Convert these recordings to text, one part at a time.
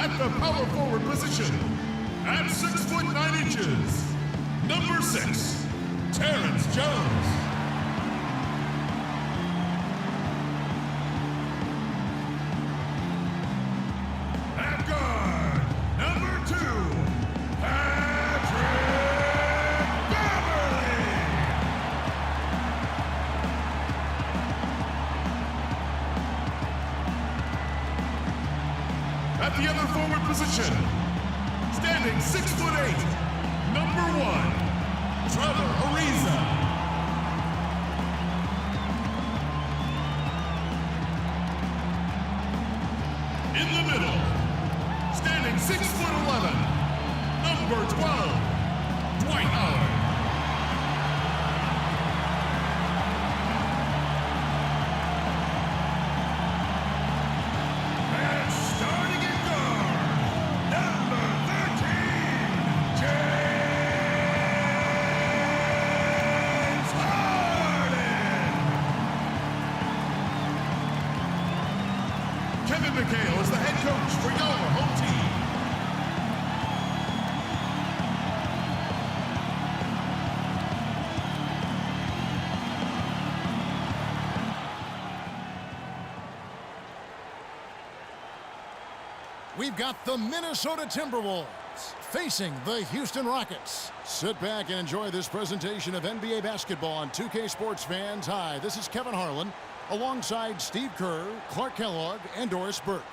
at the power forward position. At 6 foot 9 inches, number 6, Terrence Jones. At guard, number 2, Patrick Beverly. At the other forward position, standing 6 foot 8, number 1, Trevor Ariza. In the middle, standing 6 foot 11, number 12, Dwight Howard. And starting at guard, number 13, James Harden. Kevin McHale is the head coach for your home team. We've got the Minnesota Timberwolves facing the Houston Rockets. Sit back and enjoy this presentation of NBA basketball on 2K Sports fans. Hi, this is Kevin Harlan alongside Steve Kerr, Clark Kellogg, and Doris Burke.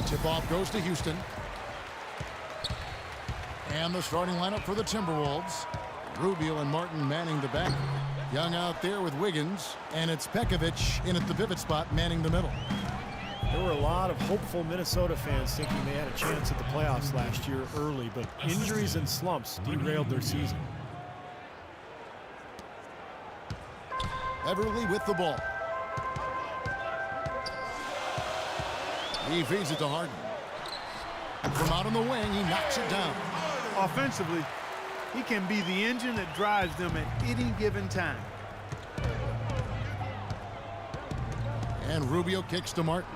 Tip-off goes to Houston. And the starting lineup for the Timberwolves. Rubio and Martin manning the back. Young out there with Wiggins. And it's Pekovic in at the pivot spot manning the middle. There were a lot of hopeful Minnesota fans thinking they had a chance at the playoffs last year early, but injuries and slumps derailed their season. Beverly with the ball. He feeds it to Harden. From out on the wing, he knocks it down. Offensively, he can be the engine that drives them at any given time. And Rubio kicks to Martin.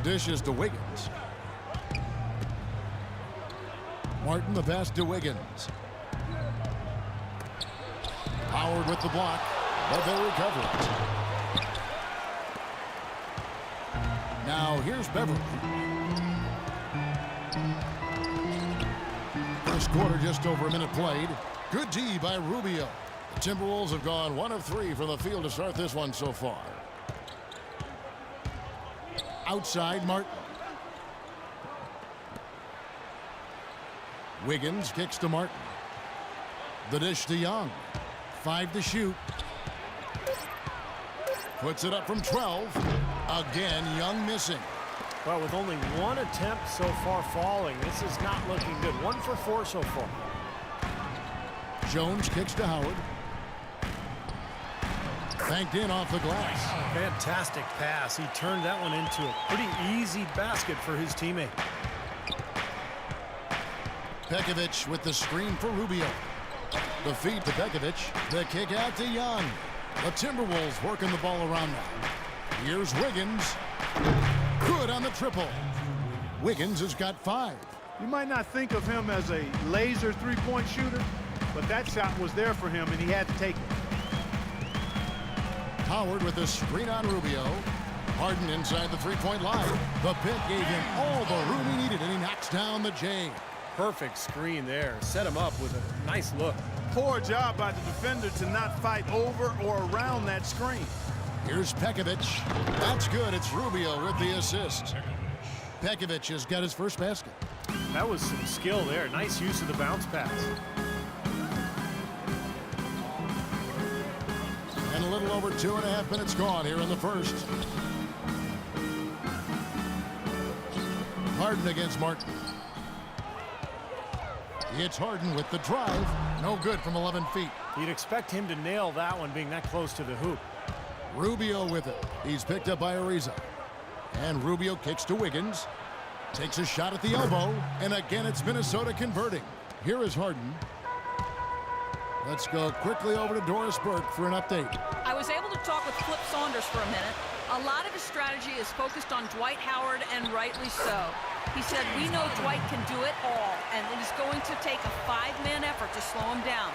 Dishes to Wiggins. Martin the pass to Wiggins. Howard with the block, but they recover it. Now here's Beverly. First quarter, just over a minute played. Good D by Rubio. The Timberwolves have gone 1 of 3 from the field to start this one so far. Outside Martin. Wiggins kicks to Martin. The dish to Young. 5 to shoot. Puts it up from 12. Again, Young missing. Well, with only one attempt so far falling, this is not looking good. 1 for 4 so far. Jones kicks to Howard. Banked in off the glass. Fantastic pass. He turned that one into a pretty easy basket for his teammate. Pekovic with the screen for Rubio. The feed to Pekovic. The kick out to Young. The Timberwolves working the ball around now. Here's Wiggins. Good on the triple. Wiggins has got 5. You might not think of him as a laser three-point shooter, but that shot was there for him, and he had to take it. Howard with the screen on Rubio. Harden inside the three-point line. The pick gave him all the room he needed, and he knocks down the J. Perfect screen there. Set him up with a nice look. Poor job by the defender to not fight over or around that screen. Here's Pekovic. That's good. It's Rubio with the assist. Pekovic has got his first basket. That was some skill there. Nice use of the bounce pass. And a little over 2.5 minutes gone here in the first. Harden against Martin. It's Harden with the drive. No good from 11 feet. You'd expect him to nail that one being that close to the hoop. Rubio with it. He's picked up by Ariza. And Rubio kicks to Wiggins. Takes a shot at the elbow. And again, it's Minnesota converting. Here is Harden. Let's go quickly over to Doris Burke for an update. I was able to talk with Flip Saunders for a minute. A lot of his strategy is focused on Dwight Howard, and rightly so. He said, we know Dwight can do it all, and it is going to take a five-man effort to slow him down.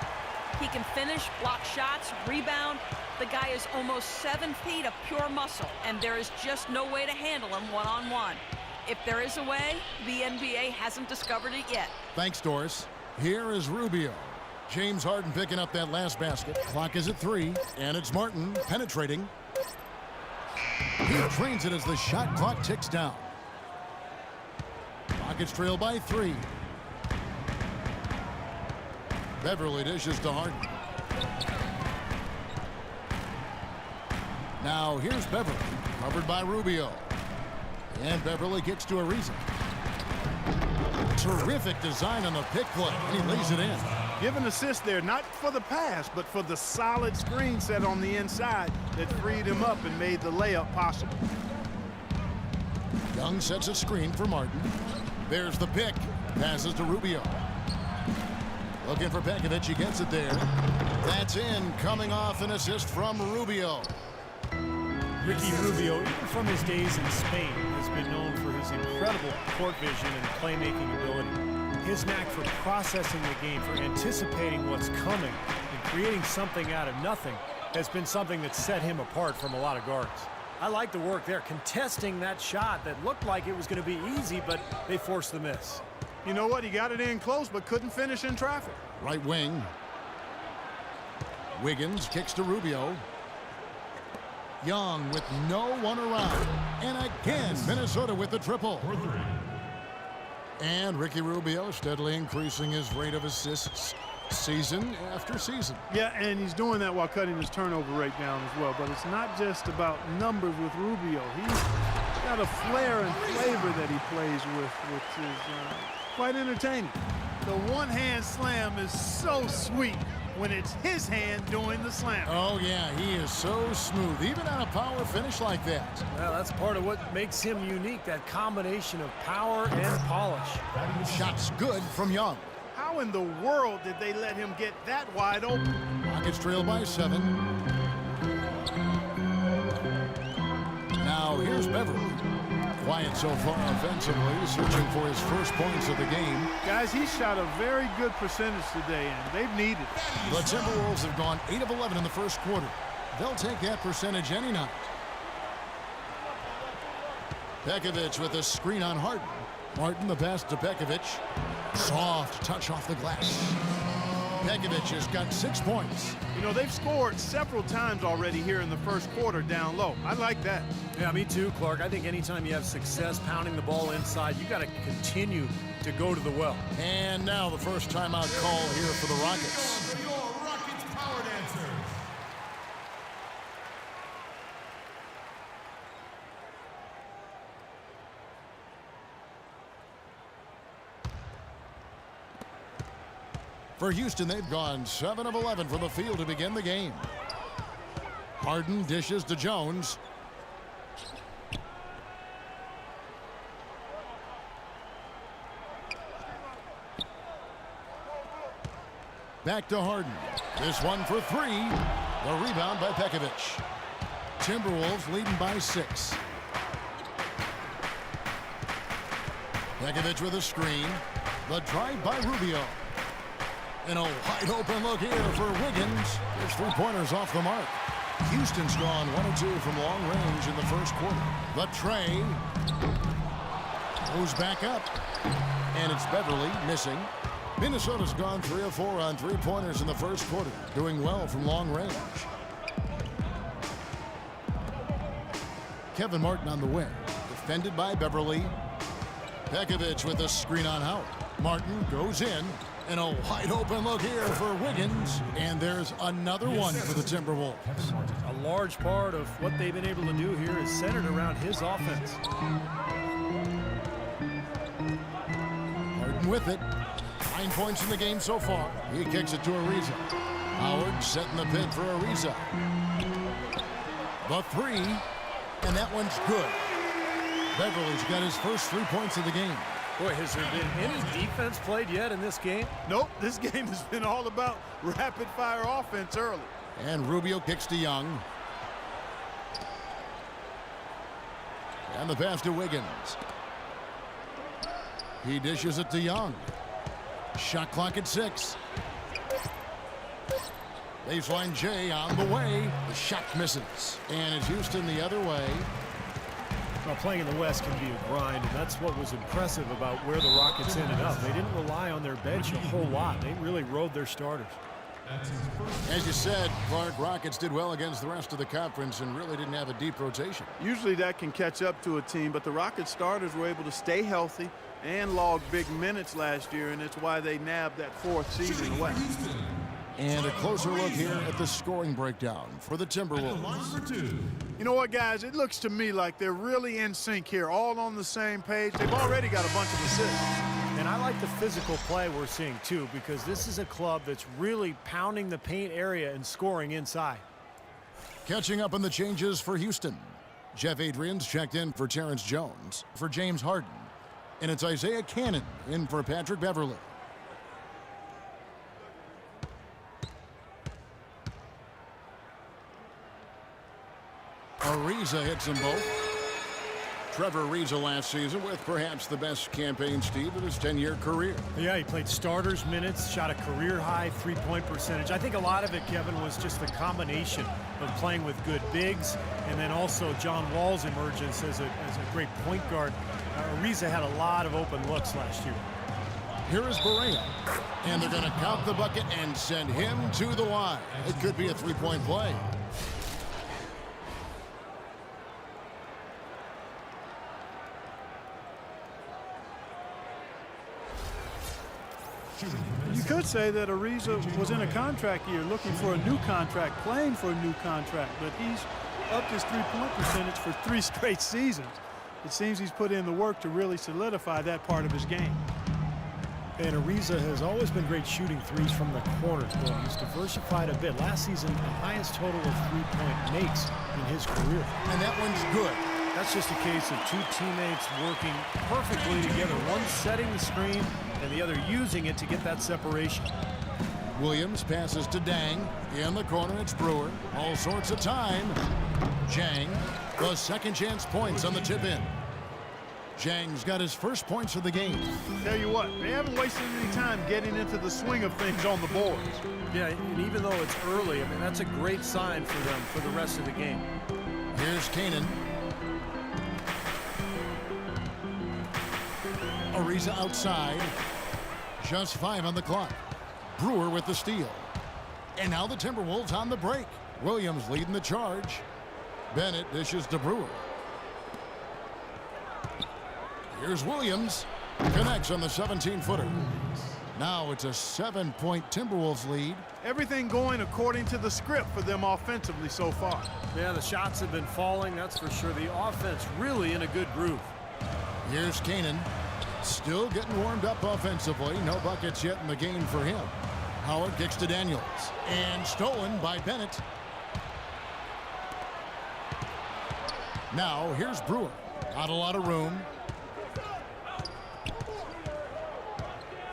He can finish, block shots, rebound. The guy is almost 7 feet of pure muscle, and there is just no way to handle him one-on-one. If there is a way, the NBA hasn't discovered it yet. Thanks, Doris. Here is Rubio. James Harden picking up that last basket. Clock is at 3, and it's Martin penetrating. He drains it as the shot clock ticks down. Rockets trail by 3. Beverly dishes to Harden. Now here's Beverly, covered by Rubio. And Beverly kicks to Ariza. Terrific design on the pick play, and he lays it in. Give an assist there, not for the pass, but for the solid screen set on the inside that freed him up and made the layup possible. Young sets a screen for Martin. There's the pick. Passes to Rubio. Looking for Pekovic. He gets it there. That's in. Coming off an assist from Rubio. Ricky Rubio, even from his days in Spain, has been known for his incredible court vision and playmaking ability. His knack for processing the game, for anticipating what's coming, and creating something out of nothing has been something that set him apart from a lot of guards. I like the work there, contesting that shot that looked like it was going to be easy, but they forced the miss. You know what? He got it in close, but couldn't finish in traffic. Right wing. Wiggins kicks to Rubio. Young with no one around. And again, Minnesota with the triple. And Ricky Rubio steadily increasing his rate of assists season after season. Yeah, and he's doing that while cutting his turnover rate down as well. But it's not just about numbers with Rubio. He's got a flair and flavor that he plays with, which is quite entertaining. The one-hand slam is so sweet when it's his hand doing the slam. Oh, yeah, he is so smooth, even on a power finish like that. Well, that's part of what makes him unique, that combination of power and polish. Shots good from Young. How in the world did they let him get that wide open? Rockets trail by 7. Now here's Beverly. Quiet so far offensively, searching for his first points of the game. Guys, he shot a very good percentage today, and they've needed it. The Timberwolves have gone 8 of 11 in the first quarter. They'll take that percentage any night. Pekovic with a screen on Harden. Martin the pass to Pekovic. Soft touch off the glass. Pekovic has got 6 points. You know, they've scored several times already here in the first quarter down low. I like that. Yeah, me too, Clark. I think anytime you have success pounding the ball inside, you got to continue to go to the well. And now the first timeout call here for the Rockets. Your Rockets Power Dancers. For Houston, they've gone 7 of 11 from the field to begin the game. Harden dishes to Jones. Back to Harden. This one for 3. The rebound by Pekovic. Timberwolves leading by 6. Pekovic with a screen. The drive by Rubio. And a wide open look here for Wiggins. His 3-pointers off the mark. Houston's gone 1 of 2 from long range in the first quarter. The tray goes back up. And it's Beverly missing. Minnesota's gone 3 of 4 on 3-pointers in the first quarter. Doing well from long range. Kevin Martin on the wing. Defended by Beverly. Pekovic with a screen on Howard. Martin goes in. And a wide open look here for Wiggins. And there's another one for the Timberwolves. A large part of what they've been able to do here is centered around his offense. Harden with it. 9 points in the game so far. He kicks it to Ariza. Howard setting the pick for Ariza. The three, and that one's good. Beverly's got his first 3 points of the game. Boy, has there been any defense played yet in this game? Nope, this game has been all about rapid-fire offense early. And Rubio kicks to Young. And the pass to Wiggins. He dishes it to Young. Shot clock at 6. Baseline J on the way. The shot misses. And it's Houston the other way. Well, playing in the West can be a grind, and that's what was impressive about where the Rockets ended up. They didn't rely on their bench a whole lot. They really rode their starters. As you said, Clark, Rockets did well against the rest of the conference and really didn't have a deep rotation. Usually that can catch up to a team, but the Rockets starters were able to stay healthy and log big minutes last year, and it's why they nabbed that 4th seed in the West. And a closer look here at the scoring breakdown for the Timberwolves. You know what, guys? It looks to me like they're really in sync here, all on the same page. They've already got a bunch of assists. And I like the physical play we're seeing, too, because this is a club that's really pounding the paint area and scoring inside. Catching up on the changes for Houston. Jeff Adrian's checked in for Terrence Jones, for James Harden. And it's Isaiah Cannon in for Patrick Beverly. Ariza hits them both. Trevor Ariza last season with perhaps the best campaign, Steve, of his 10-year career. Yeah, he played starters minutes, shot a career-high three-point percentage. I think a lot of it, Kevin, was just the combination of playing with good bigs and then also John Wall's emergence as a great point guard. Ariza had a lot of open looks last year. Here is Barea, and they're going to count the bucket and send him to the line. It could be a three-point play. You could say that Ariza was in a contract year looking for a new contract, playing for a new contract, but he's upped his three-point percentage for 3 straight seasons. It seems he's put in the work to really solidify that part of his game. And Ariza has always been great shooting threes from the corners. Well, he's diversified a bit. Last season, the highest total of three-point makes in his career. And that one's good. That's just a case of 2 teammates working perfectly together, one setting the screen and the other using it to get that separation. Williams passes to Dang. In the corner, it's Brewer. All sorts of time. Jang, the second chance points on the tip in. Jang's got his first points of the game. Tell you what, they haven't wasted any time getting into the swing of things on the boards. Yeah, and even though it's early, I mean, that's a great sign for them for the rest of the game. Here's Kanan. Ariza outside. Just 5 on the clock. Brewer with the steal. And now the Timberwolves on the break. Williams leading the charge. Bennett dishes to Brewer. Here's Williams. Connects on the 17-footer. Now it's a 7-point Timberwolves lead. Everything going according to the script for them offensively so far. Yeah, the shots have been falling, that's for sure. The offense really in a good groove. Here's Kanan. Still getting warmed up offensively. No buckets yet in the game for him. Howard kicks to Daniels. And stolen by Bennett. Now here's Brewer. Not a lot of room.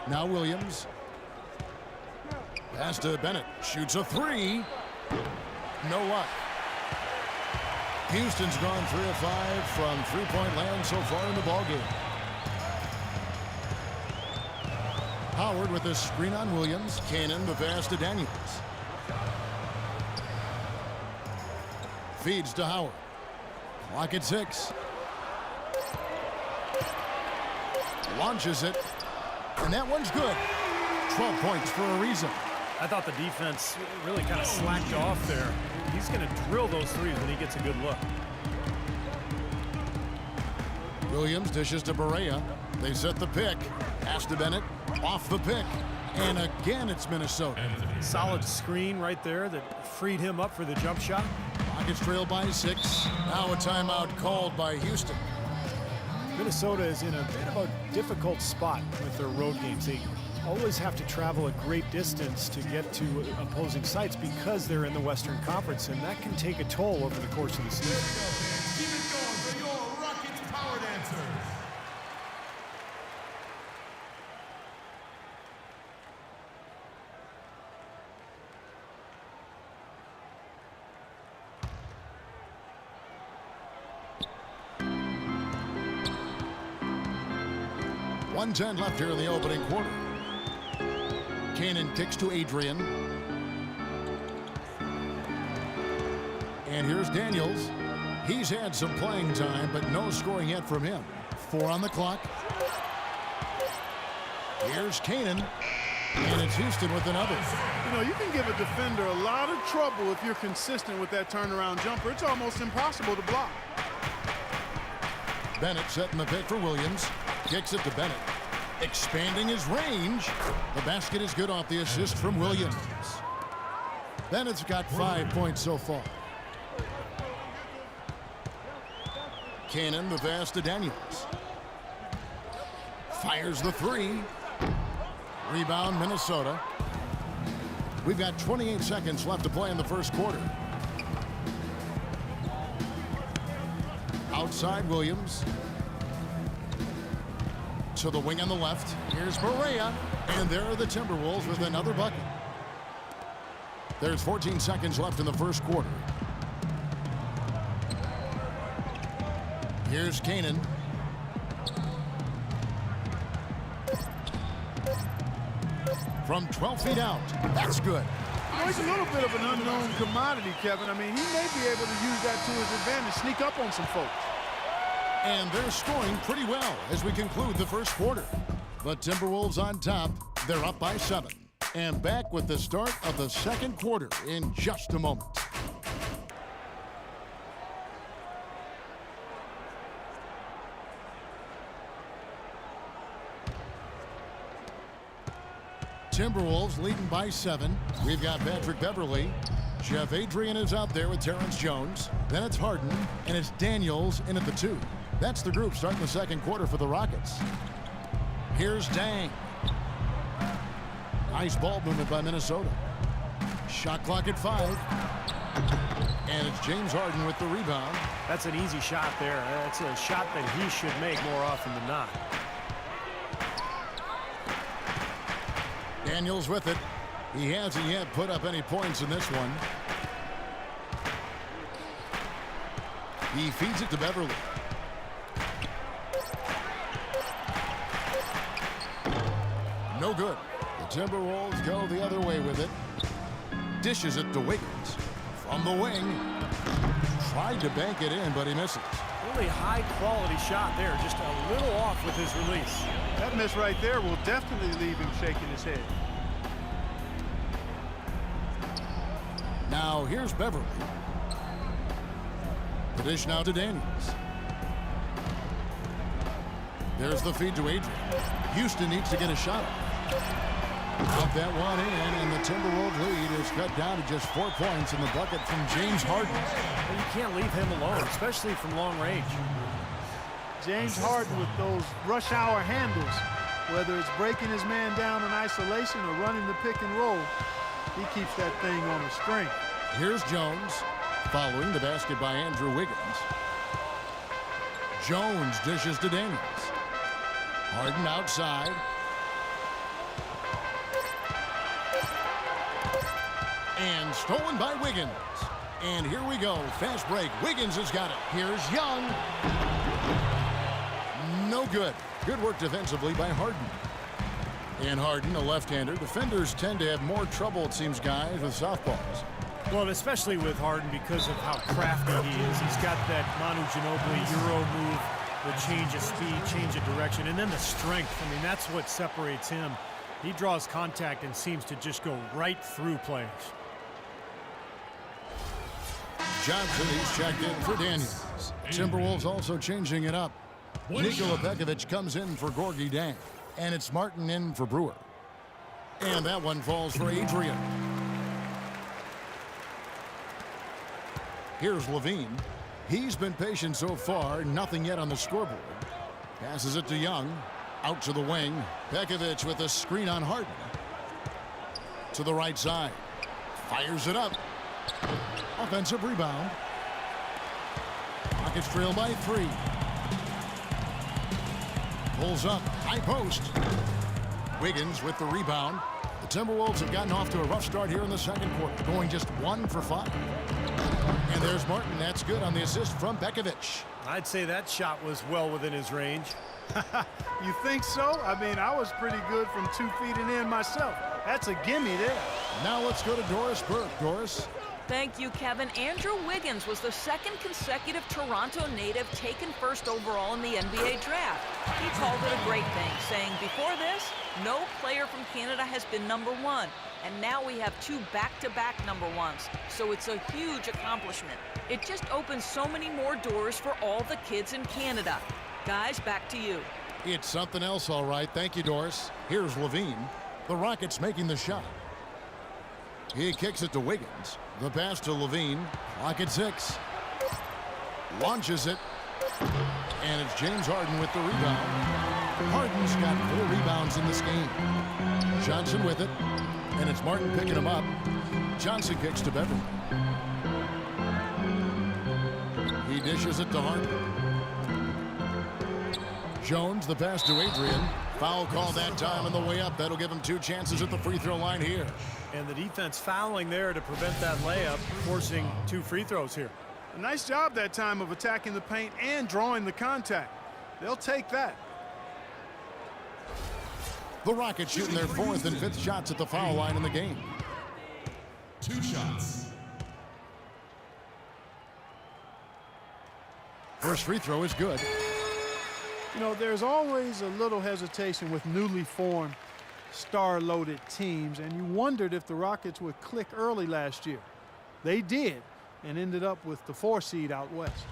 Now Williams. Pass to Bennett. Shoots a 3. No luck. Houston's gone 3 of 5 from three-point land so far in the ballgame. Howard with a screen on Williams. Cannon the pass to Daniels. Feeds to Howard. Clock at 6. Launches it. And that one's good. 12 points for Ariza. I thought the defense really kind of slacked off there. He's going to drill those threes when he gets a good look. Williams dishes to Barea. They set the pick. Pass to Bennett. Off the pick. And again, it's Minnesota. Solid screen right there that freed him up for the jump shot. Rockets trail by 6. Now a timeout called by Houston. Minnesota is in a bit of a difficult spot with their road games. They always have to travel a great distance to get to opposing sites because they're in the Western Conference, and that can take a toll over the course of the season. Keep it going for your Rockets Power Dancers. .110 left here in the opening quarter. Cannon kicks to Adrian. And here's Daniels. He's had some playing time, but no scoring yet from him. 4 on the clock. Here's Cannon. And it's Houston with another. You know, you can give a defender a lot of trouble if you're consistent with that turnaround jumper. It's almost impossible to block. Bennett setting the pick for Williams. Kicks it to Bennett. Expanding his range. The basket is good off the assist from Williams. Bennett's got 5 points so far. Cannon, the pass to Daniels. Fires the three. Rebound, Minnesota. We've got 28 seconds left to play in the first quarter. Outside Williams. To the wing on the left. Here's Barea. And there are the Timberwolves with another bucket. There's 14 seconds left in the first quarter. Here's Cannon. From 12 feet out. That's good. You know, he's a little bit of an unknown commodity, Kevin. I mean, he may be able to use that to his advantage, sneak up on some folks. And they're scoring pretty well as we conclude the first quarter. The Timberwolves on top. They're up by 7. And back with the start of the second quarter in just a moment. Timberwolves leading by 7. We've got Patrick Beverley. Jeff Adrian is out there with Terrence Jones. Then it's Harden, and it's Daniels in at the 2. That's the group starting the second quarter for the Rockets. Here's Dang. Nice ball movement by Minnesota. Shot clock at 5. And it's James Harden with the rebound. That's an easy shot there. That's a shot that he should make more often than not. Daniels with it. He hasn't yet put up any points in this one. He feeds it to Beverly. No good. The Timberwolves go the other way with it. Dishes it to Wiggins. From the wing. Tried to bank it in, but he misses. Really high quality shot there. Just a little off with his release. That miss right there will definitely leave him shaking his head. Now here's Beverly. The dish now to Daniels. There's the feed to Adrian. Houston needs to get a shot up. Up that one in, and the Timberwolves lead is cut down to just 4 points in the bucket from James Harden. Well, you can't leave him alone, especially from long range. James Harden with those rush hour handles, whether it's breaking his man down in isolation or running the pick and roll, he keeps that thing on the string. Here's Jones, following the basket by Andrew Wiggins. Jones dishes to Daniels. Harden outside. And stolen by Wiggins. And here we go. Fast break. Wiggins has got it. Here's Young. No good. Good work defensively by Harden. And Harden, a left-hander. Defenders tend to have more trouble, it seems, guys, with softballs. Well, especially with Harden because of how crafty he is. He's got that Manu Ginobili Euro move, the change of speed, change of direction, and then the strength. I mean, that's what separates him. He draws contact and seems to just go right through players. Johnson, he's checked in for Daniels. Timberwolves also changing it up. Nikola Pekovic comes in for Gorgie Dang. And it's Martin in for Brewer. And that one falls for Adrian. Here's Levine. He's been patient so far. Nothing yet on the scoreboard. Passes it to Young. Out to the wing. Bekovic with a screen on Harden. To the right side. Fires it up. Offensive rebound. Rockets trail by 3. Pulls up. High post. Wiggins with the rebound. The Timberwolves have gotten off to a rough start here in the second quarter, going just 1 for 5. And there's Martin. That's good on the assist from Bekovic. I'd say that shot was well within his range. You think so? I mean, I was pretty good from 2 feet and in myself. That's a gimme there. Now let's go to Doris Burke. Doris. Thank you, Kevin. Andrew Wiggins was the second consecutive Toronto native taken first overall in the NBA draft. He called it a great thing, saying, before this, no player from Canada has been #1. And now we have 2 back-to-back #1s. So it's a huge accomplishment. It just opens so many more doors for all the kids in Canada. Guys, back to you. It's something else, all right. Thank you, Doris. Here's Levine. The Rockets making the shot. He kicks it to Wiggins. The pass to Levine. Clock at 6. Launches it. And it's James Harden with the rebound. Harden's got 4 rebounds in this game. Johnson with it. And it's Martin picking him up. Johnson kicks to Beverly. He dishes it to Harden. Jones, the pass to Adrian. Foul call that time on the way up. That'll give him 2 chances at the free throw line here. And the defense fouling there to prevent that layup, forcing 2 free throws here. A nice job that time of attacking the paint and drawing the contact. They'll take that. The Rockets shooting their 4th and 5th shots at the foul line in the game. 2 shots. First free throw is good. You know, there's always a little hesitation with newly formed star-loaded teams, and you wondered if the Rockets would click early last year. They did, and ended up with the 4 seed out west.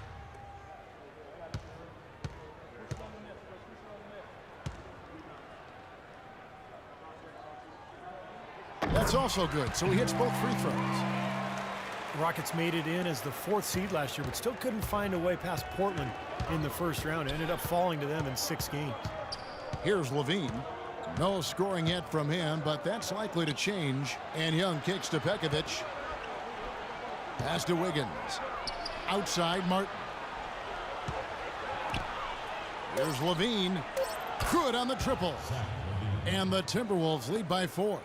That's also good, so he hits both free throws. The Rockets made it in as the 4th seed last year, but still couldn't find a way past Portland in the first round. It ended up falling to them in 6 games. Here's Levine. No scoring yet from him, but that's likely to change. And Young kicks to Bekovic. Pass to Wiggins. Outside Martin. Here's Levine. Good on the triple. And the Timberwolves lead by 4.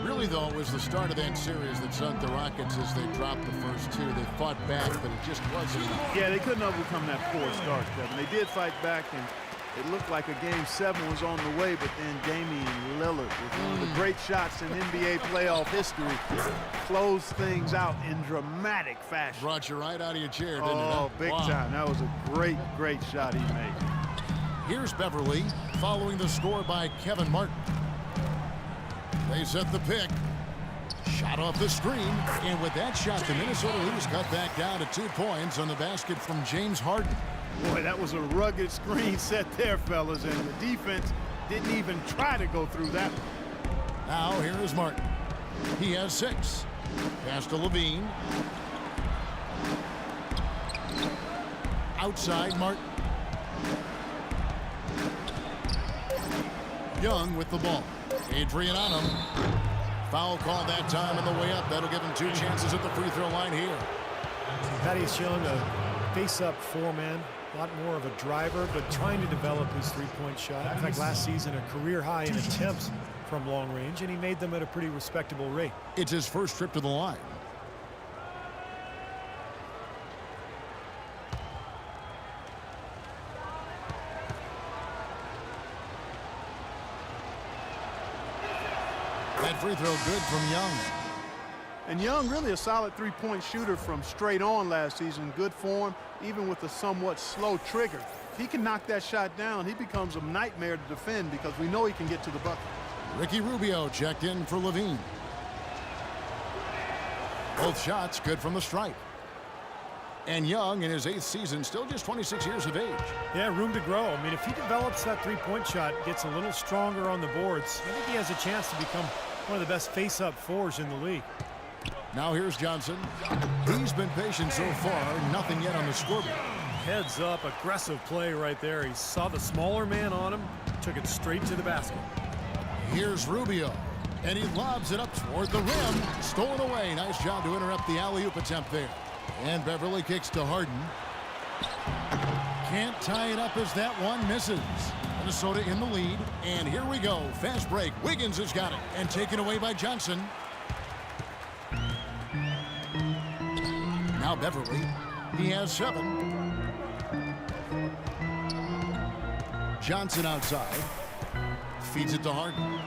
Really, though, it was the start of that series that sunk the Rockets as they dropped the first 2. They fought back, but it just wasn't enough. Yeah, they couldn't overcome that poor start, Kevin. They did fight back, and it looked like a Game 7 was on the way, but then Damian Lillard, with one of the great shots in NBA playoff history, closed things out in dramatic fashion. Brought you right out of your chair, didn't it? Oh, big time. That was a great, great shot he made. Here's Beverly, following the score by Kevin Martin. They set the pick. Shot off the screen. And with that shot, the Minnesota Lewis cut back down to 2 points on the basket from James Harden. Boy, that was a rugged screen set there, fellas, and the defense didn't even try to go through that one. Now here is Martin. He has 6. Pass to Levine. Outside Martin. Young with the ball. Adrian on him. Foul call that time on the way up. That'll give him 2 chances at the free throw line here. Thaddeus Young, a face-up 4-man, a lot more of a driver, but trying to develop his 3-point shot. In fact, last season, a career high in attempts from long range, and he made them at a pretty respectable rate. It's his first trip to the line. That free throw good from Young. And Young, really a solid 3-point shooter from straight on last season. Good form, even with a somewhat slow trigger. If he can knock that shot down, he becomes a nightmare to defend because we know he can get to the bucket. Ricky Rubio checked in for Levine. Both shots good from the stripe. And Young, in his 8th season, still just 26 years of age. Yeah, room to grow. I mean, if he develops that 3-point shot, gets a little stronger on the boards, I think he has a chance to become one of the best face-up 4s in the league. Now here's Johnson. He's been patient so far. Nothing yet on the scoreboard. heads up, aggressive play right there. He saw the smaller man on him, took it straight to the basket. Here's Rubio, and he lobs it up toward the rim. Stolen away. Nice job to interrupt the alley-oop attempt there. And Beverly kicks to Harden. Can't tie it up as that one misses. Minnesota in the lead, and here we go. Fast break. Wiggins has got it, and taken away by Johnson. Now Beverly. He has 7. Johnson outside. Feeds it to Harden.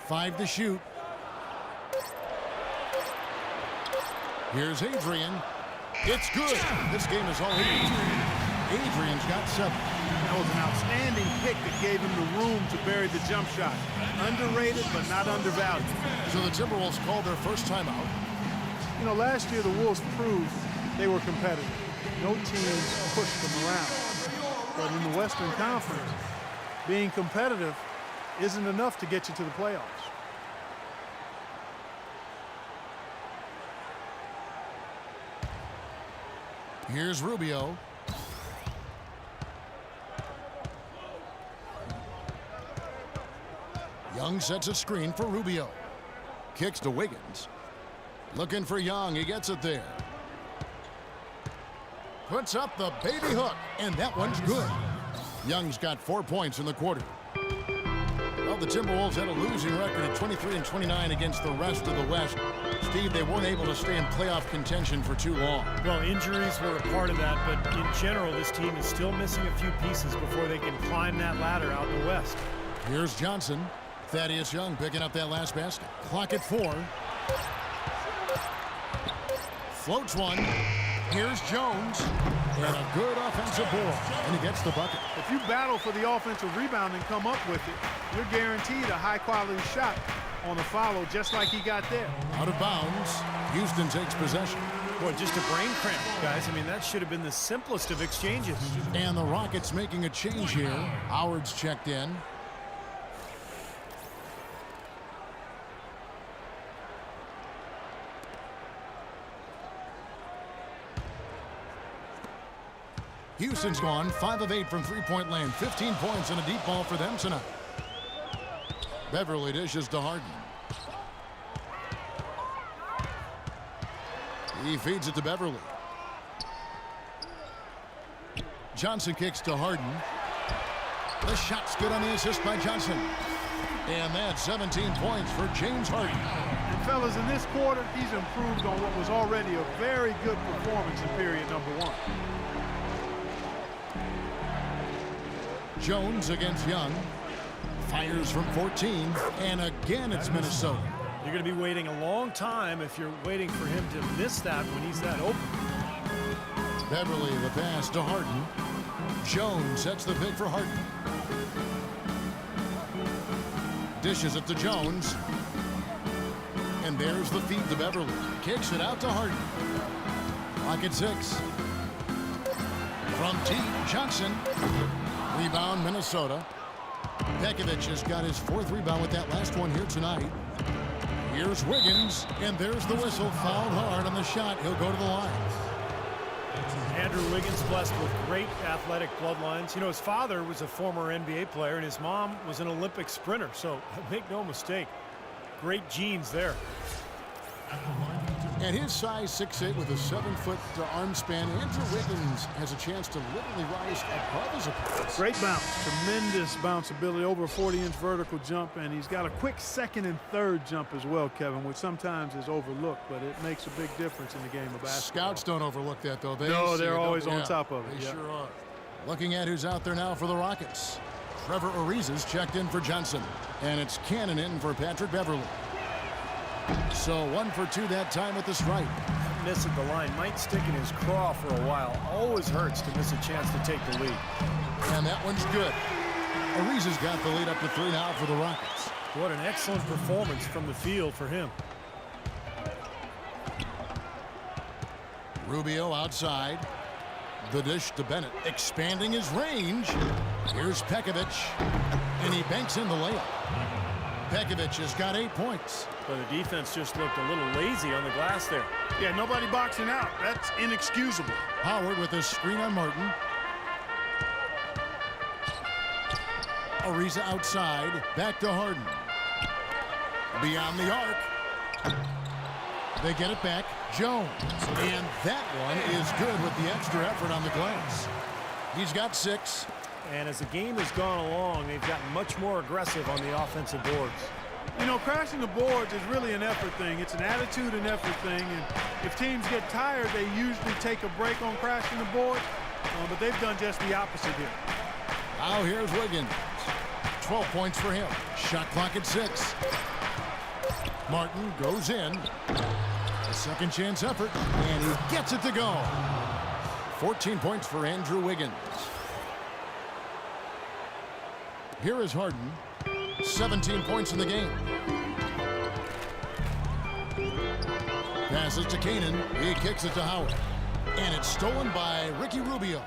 5 to shoot. Here's Adrian. It's good. This game is all Adrian. Adrian's got 7. That was an outstanding pick that gave him the room to bury the jump shot. Underrated, but not undervalued. So the Timberwolves called their first timeout. You know, last year the Wolves proved they were competitive. No teams pushed them around. But in the Western Conference, being competitive isn't enough to get you to the playoffs. Here's Rubio. Young sets a screen for Rubio. Kicks to Wiggins. Looking for Young. He gets it there. Puts up the baby hook, and that one's good. Young's got 4 points in the quarter. Well, the Timberwolves had a losing record of 23-29 against the rest of the West. Steve, they weren't able to stay in playoff contention for too long. Well, injuries were a part of that, but in general, this team is still missing a few pieces before they can climb that ladder out in the West. Here's Johnson. Thaddeus Young picking up that last basket. Clock at 4. Floats one. Here's Jones. And a good offensive board. And he gets the bucket. If you battle for the offensive rebound and come up with it, you're guaranteed a high-quality shot on the follow, just like he got there. Out of bounds. Houston takes possession. Boy, just a brain cramp, guys. I mean, that should have been the simplest of exchanges. And the Rockets making a change here. Howard's checked in. Houston's gone 5 of 8 from three-point land. 15 points and a deep ball for them tonight. Beverly dishes to Harden. He feeds it to Beverly. Johnson kicks to Harden. The shot's good on the assist by Johnson. And that's 17 points for James Harden. And fellas, in this quarter, he's improved on what was already a very good performance in period number 1. Jones against Young. Fires from 14. And again, it's Minnesota. You're going to be waiting a long time if you're waiting for him to miss that when he's that open. Beverly, the pass to Harden. Jones sets the pick for Harden. Dishes it to Jones. And there's the feed to Beverly. Kicks it out to Harden. Clock at 6. From deep, Johnson. Rebound, Minnesota. Pekovic has got his 4th rebound with that last one here tonight. Here's Wiggins, and there's the whistle. Fouled hard on the shot. He'll go to the line. Andrew Wiggins blessed with great athletic bloodlines. You know, his father was a former NBA player, and his mom was an Olympic sprinter, so make no mistake, great genes there. And his size 6'8" with a 7-foot arm span, Andrew Wiggins has a chance to literally rise above his opponents. Great bounce, tremendous bounce ability, over a 40-inch vertical jump, and he's got a quick 2nd and 3rd jump as well, Kevin, which sometimes is overlooked, but it makes a big difference in the game of basketball. Scouts don't overlook that, though. No, they're always on top of it. They sure are. Looking at who's out there now for the Rockets. Trevor Ariza's checked in for Johnson, and it's Cannon in for Patrick Beverly. So 1 for 2 that time at the stripe. That miss at the line might stick in his craw for a while. Always hurts to miss a chance to take the lead. And that one's good. Ariza's got the lead up to 3 now for the Rockets. What an excellent performance from the field for him. Rubio outside. The dish to Bennett, expanding his range. Here's Pekovic, and he banks in the layup. Pekovic has got 8 points. But the defense just looked a little lazy on the glass there. Yeah, nobody boxing out. That's inexcusable. Howard with his screen on Martin. Ariza outside. Back to Harden. Beyond the arc. They get it back. Jones. And that one is good with the extra effort on the glass. He's got 6. And as the game has gone along, they've gotten much more aggressive on the offensive boards. You know, crashing the boards is really an effort thing. It's an attitude and effort thing. And if teams get tired, they usually take a break on crashing the board. But they've done just the opposite here. Now here's Wiggins. 12 points for him. Shot clock at 6. Martin goes in. A second chance effort. And he gets it to go. 14 points for Andrew Wiggins. Here is Harden. 17 points in the game. Passes to Kanan. He kicks it to Howard. And it's stolen by Ricky Rubio.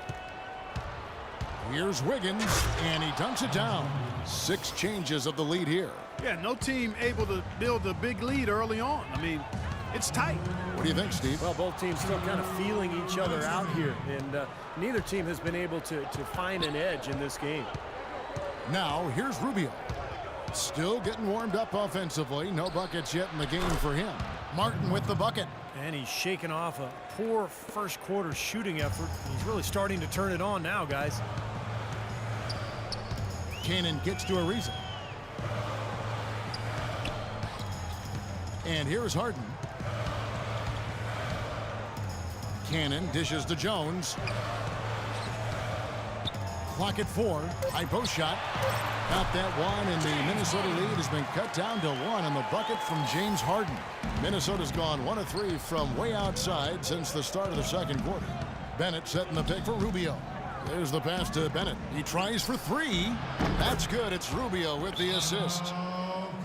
Here's Wiggins, and he dunks it down. 6 changes of the lead here. Yeah, no team able to build a big lead early on. I mean, it's tight. What do you think, Steve? Well, both teams still kind of feeling each other out here. And neither team has been able to find an edge in this game. Now, here's Rubio. Still getting warmed up offensively. No buckets yet in the game for him. Martin with the bucket. And he's shaking off a poor first quarter shooting effort. He's really starting to turn it on now, guys. Kanan kicks to Ariza. And here's Harden. Kanan dishes to Jones. Clock at 4. High post shot. Got that one, and the Minnesota lead has been cut down to 1 on the bucket from James Harden. Minnesota's gone 1 of 3 from way outside since the start of the second quarter. Bennett setting the pick for Rubio. There's the pass to Bennett. He tries for 3. That's good. It's Rubio with the assist.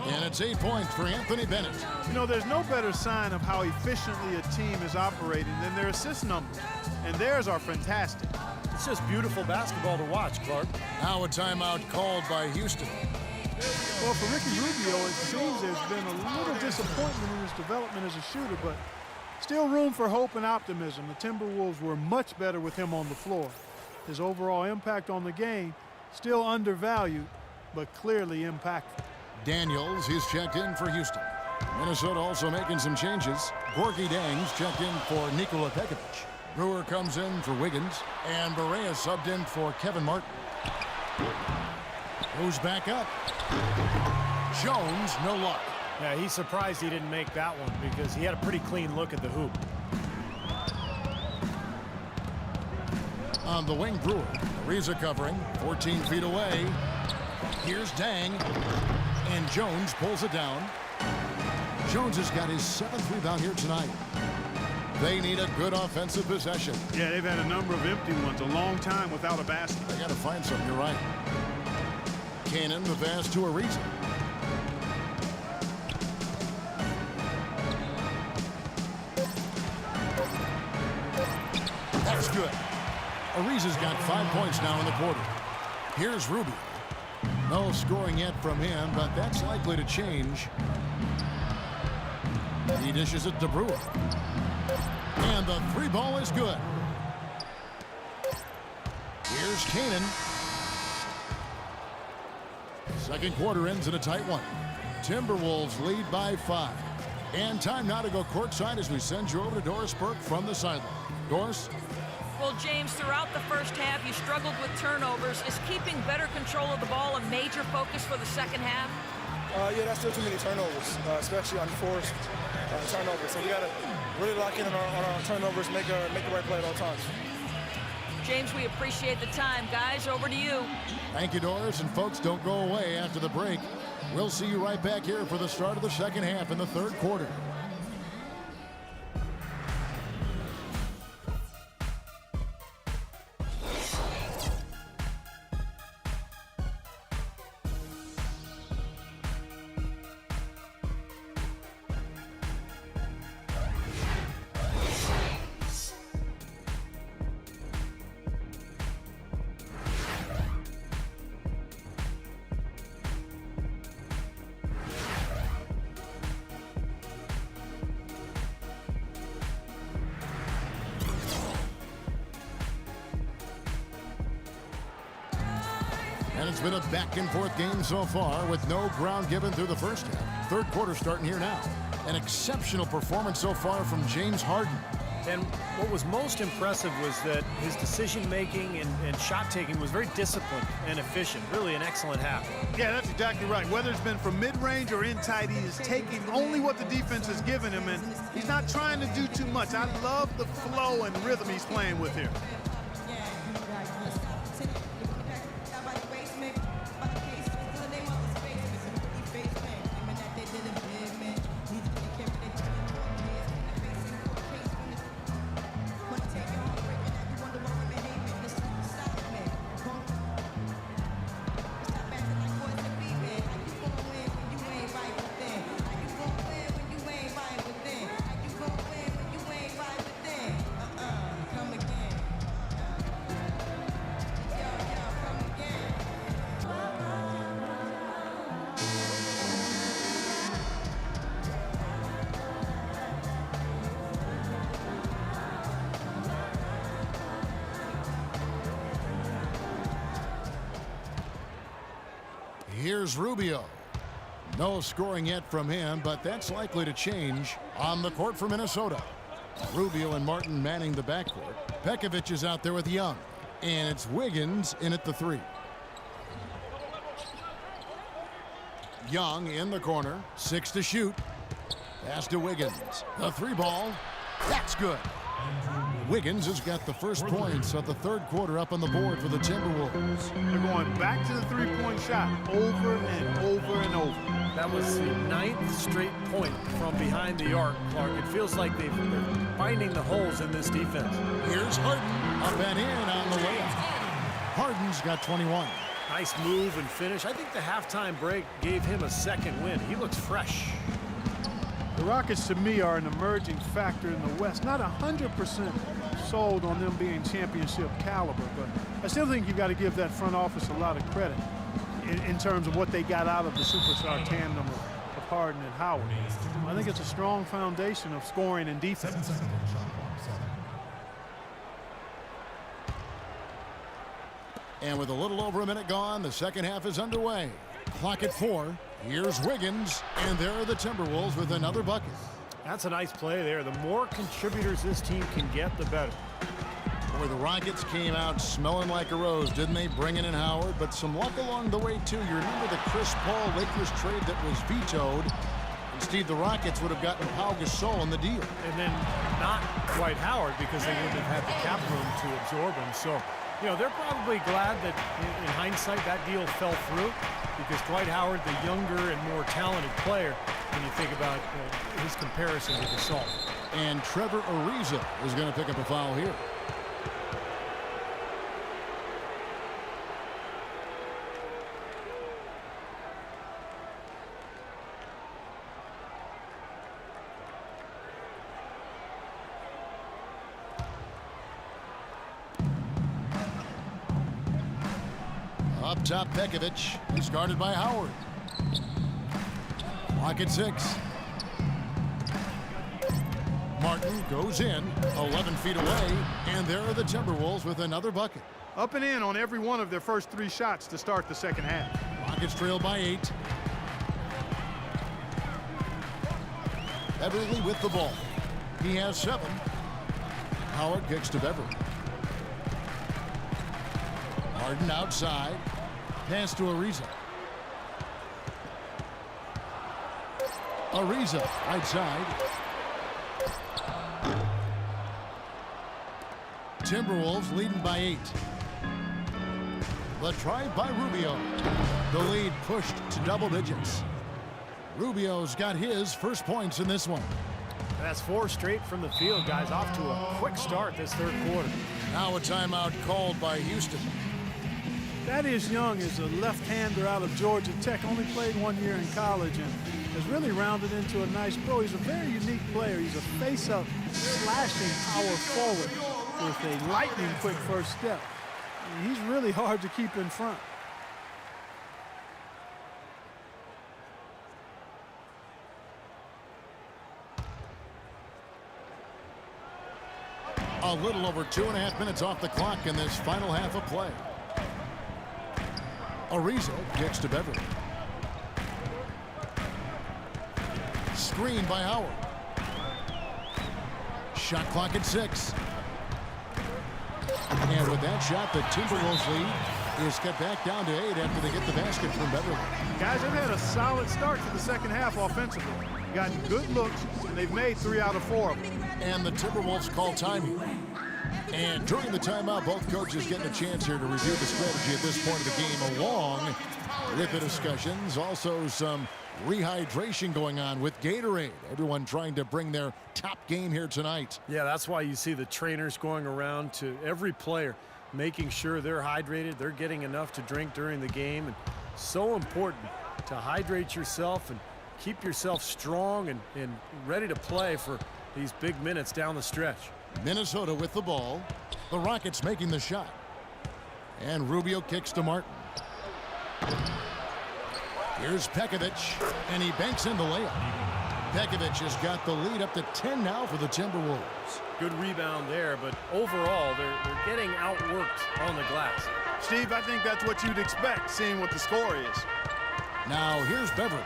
And it's 8 points for Anthony Bennett. You know, there's no better sign of how efficiently a team is operating than their assist numbers. And theirs are fantastic. It's just beautiful basketball to watch, Clark. Now a timeout called by Houston. Well, for Ricky Rubio, it seems there's been a little disappointment in his development as a shooter, but still room for hope and optimism. The Timberwolves were much better with him on the floor. His overall impact on the game, still undervalued, but clearly impactful. Daniels, he's checked in for Houston. Minnesota also making some changes. Gorky Dangs checked in for Nikola Pekovic. Brewer comes in for Wiggins, and Barea subbed in for Kevin Martin. Goes back up. Jones, no luck. Yeah, he's surprised he didn't make that one because he had a pretty clean look at the hoop. On the wing, Brewer. Ariza covering, 14 feet away. Here's Dang, and Jones pulls it down. Jones has got his 7th rebound here tonight. They need a good offensive possession. Yeah, they've had a number of empty ones, a long time without a basket. They got to find something, you're right. Kanan, the pass to Ariza. That's good. Ariza's got 5 points now in the quarter. Here's Rubio. No scoring yet from him, but that's likely to change. He dishes it to Brewer. And the 3 ball is good. Here's Kanan. Second quarter ends in a tight one. Timberwolves lead by 5. And time now to go courtside as we send you over to Doris Burke from the sideline. Doris? Well, James, throughout the first half, you struggled with turnovers. Is keeping better control of the ball a major focus for the second half? Yeah, that's still too many turnovers, especially on forced turnovers. So we got to really lock in on our turnovers, make the right play at all times. James, we appreciate the time. Guys, over to you. Thank you, Doris. And folks, don't go away after the break. We'll see you right back here for the start of the second half in the third quarter. It's been a back-and-forth game so far with no ground given through the first half. Third quarter starting here now. An exceptional performance so far from James Harden. And what was most impressive was that his decision-making and shot-taking was very disciplined and efficient. Really an excellent half. Yeah, that's exactly right. Whether it's been from mid-range or in tight, he is taking only what the defense has given him, and he's not trying to do too much. I love the flow and rhythm he's playing with here. Here's Rubio. No scoring yet from him, but that's likely to change. On the court for Minnesota, Rubio and Martin manning the backcourt. Pekovic is out there with Young, and it's Wiggins in at the three. Young in the corner, 6 to shoot. Pass to Wiggins. The three ball, that's good. Wiggins has got the first points of the third quarter up on the board for the Timberwolves. They're going back to the three-point shot over and over and over. That was the 9th straight point from behind the arc, Clark. It feels like they're finding the holes in this defense. Here's Harden, up and in on the way. Harden's got 21. Nice move and finish. I think the halftime break gave him a second win. He looks fresh. The Rockets, to me, are an emerging factor in the West. Not 100% sold on them being championship caliber, but I still think you've got to give that front office a lot of credit in terms of what they got out of the superstar tandem of Harden and Howard. I think it's a strong foundation of scoring and defense. And with a little over a minute gone, the second half is underway. Clock at 4. Here's Wiggins, and there are the Timberwolves with another bucket. That's a nice play there. The more contributors this team can get, the better. Boy, the Rockets came out smelling like a rose, didn't they? Bringing in Howard, but some luck along the way, too. You remember the Chris Paul Lakers trade that was vetoed? Instead, the Rockets would have gotten Pau Gasol in the deal. And then not Dwight Howard because they wouldn't have had the cap room to absorb him. So, you know, they're probably glad that in hindsight that deal fell through because Dwight Howard, the younger and more talented player, when you think about his comparison to Gasol. And Trevor Ariza is going to pick up a foul here. Up top, Pekovic is guarded by Howard. Clock at 6. Martin goes in, 11 feet away, and there are the Timberwolves with another bucket. Up and in on every one of their first 3 shots to start the second half. Rockets trail by 8. Beverly with the ball. He has 7. Howard kicks to Beverly. Harden outside. Pass to Ariza. Ariza right side. Timberwolves leading by 8. The drive by Rubio. The lead pushed to double digits. Rubio's got his first points in this one. That's 4 straight from the field, guys. Off to a quick start this third quarter. Now a timeout called by Houston. Thaddeus Young is a left-hander out of Georgia Tech. Only played 1 year in college and has really rounded into a nice pro. He's a very unique player. He's a face-up, slashing power forward with a lightning-quick first step. He's really hard to keep in front. A little over 2.5 minutes off the clock in this final half of play. Ariza kicks to Beverly. Screen by Howard. Shot clock at 6. And with that shot, the Timberwolves lead is cut back down to 8 after they get the basket from Beverly. Guys, they've had a solid start to the second half offensively. Gotten good looks, and they've made 3 out of 4 of them. And the Timberwolves call timing. And during the timeout, both coaches getting a chance here to review the strategy at this point of the game, along with the discussions. Also some rehydration going on with Gatorade. Everyone trying to bring their top game here tonight. Yeah, that's why you see the trainers going around to every player, making sure they're hydrated, they're getting enough to drink during the game. And so important to hydrate yourself and keep yourself strong and ready to play for these big minutes down the stretch. Minnesota with the ball. The Rockets making the shot. And Rubio kicks to Martin. Here's Pekovic, and he banks in the layup. Pekovic has got the lead up to 10 now for the Timberwolves. Good rebound there, but overall, they're getting outworked on the glass. Steve, I think that's what you'd expect, seeing what the score is. Now, here's Beverly.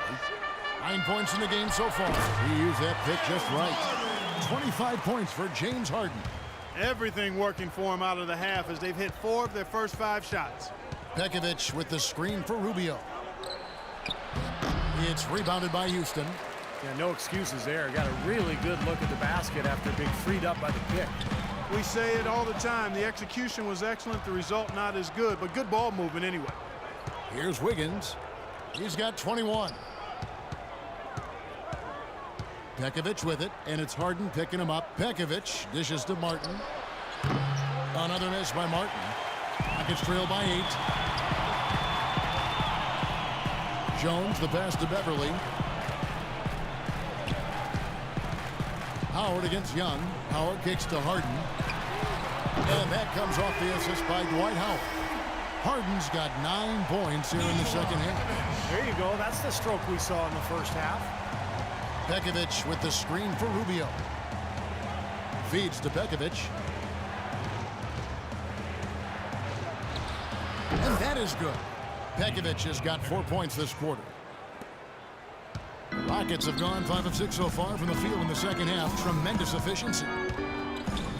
9 points in the game so far. He used that pick just right. 25 points for James Harden. Everything working for him out of the half as they've hit 4 of their first 5 shots. Pekovic with the screen for Rubio. It's rebounded by Houston. Yeah, no excuses there. Got a really good look at the basket after being freed up by the pick. We say it all the time. The execution was excellent. The result not as good, but good ball movement anyway. Here's Wiggins. He's got 21. Pekovic with it, and it's Harden picking him up. Pekovic dishes to Martin. Another miss by Martin. Rockets trail by 8. Jones, the pass to Beverly. Howard against Young. Howard kicks to Harden. And that comes off the assist by Dwight Howard. Harden's got 9 points here in the second half. There you go. That's the stroke we saw in the first half. Pekovic with the screen for Rubio. Feeds to Pekovic. And that is good. Pekovic has got 4 points this quarter. Rockets have gone 5 of 6 so far from the field in the second half. Tremendous efficiency.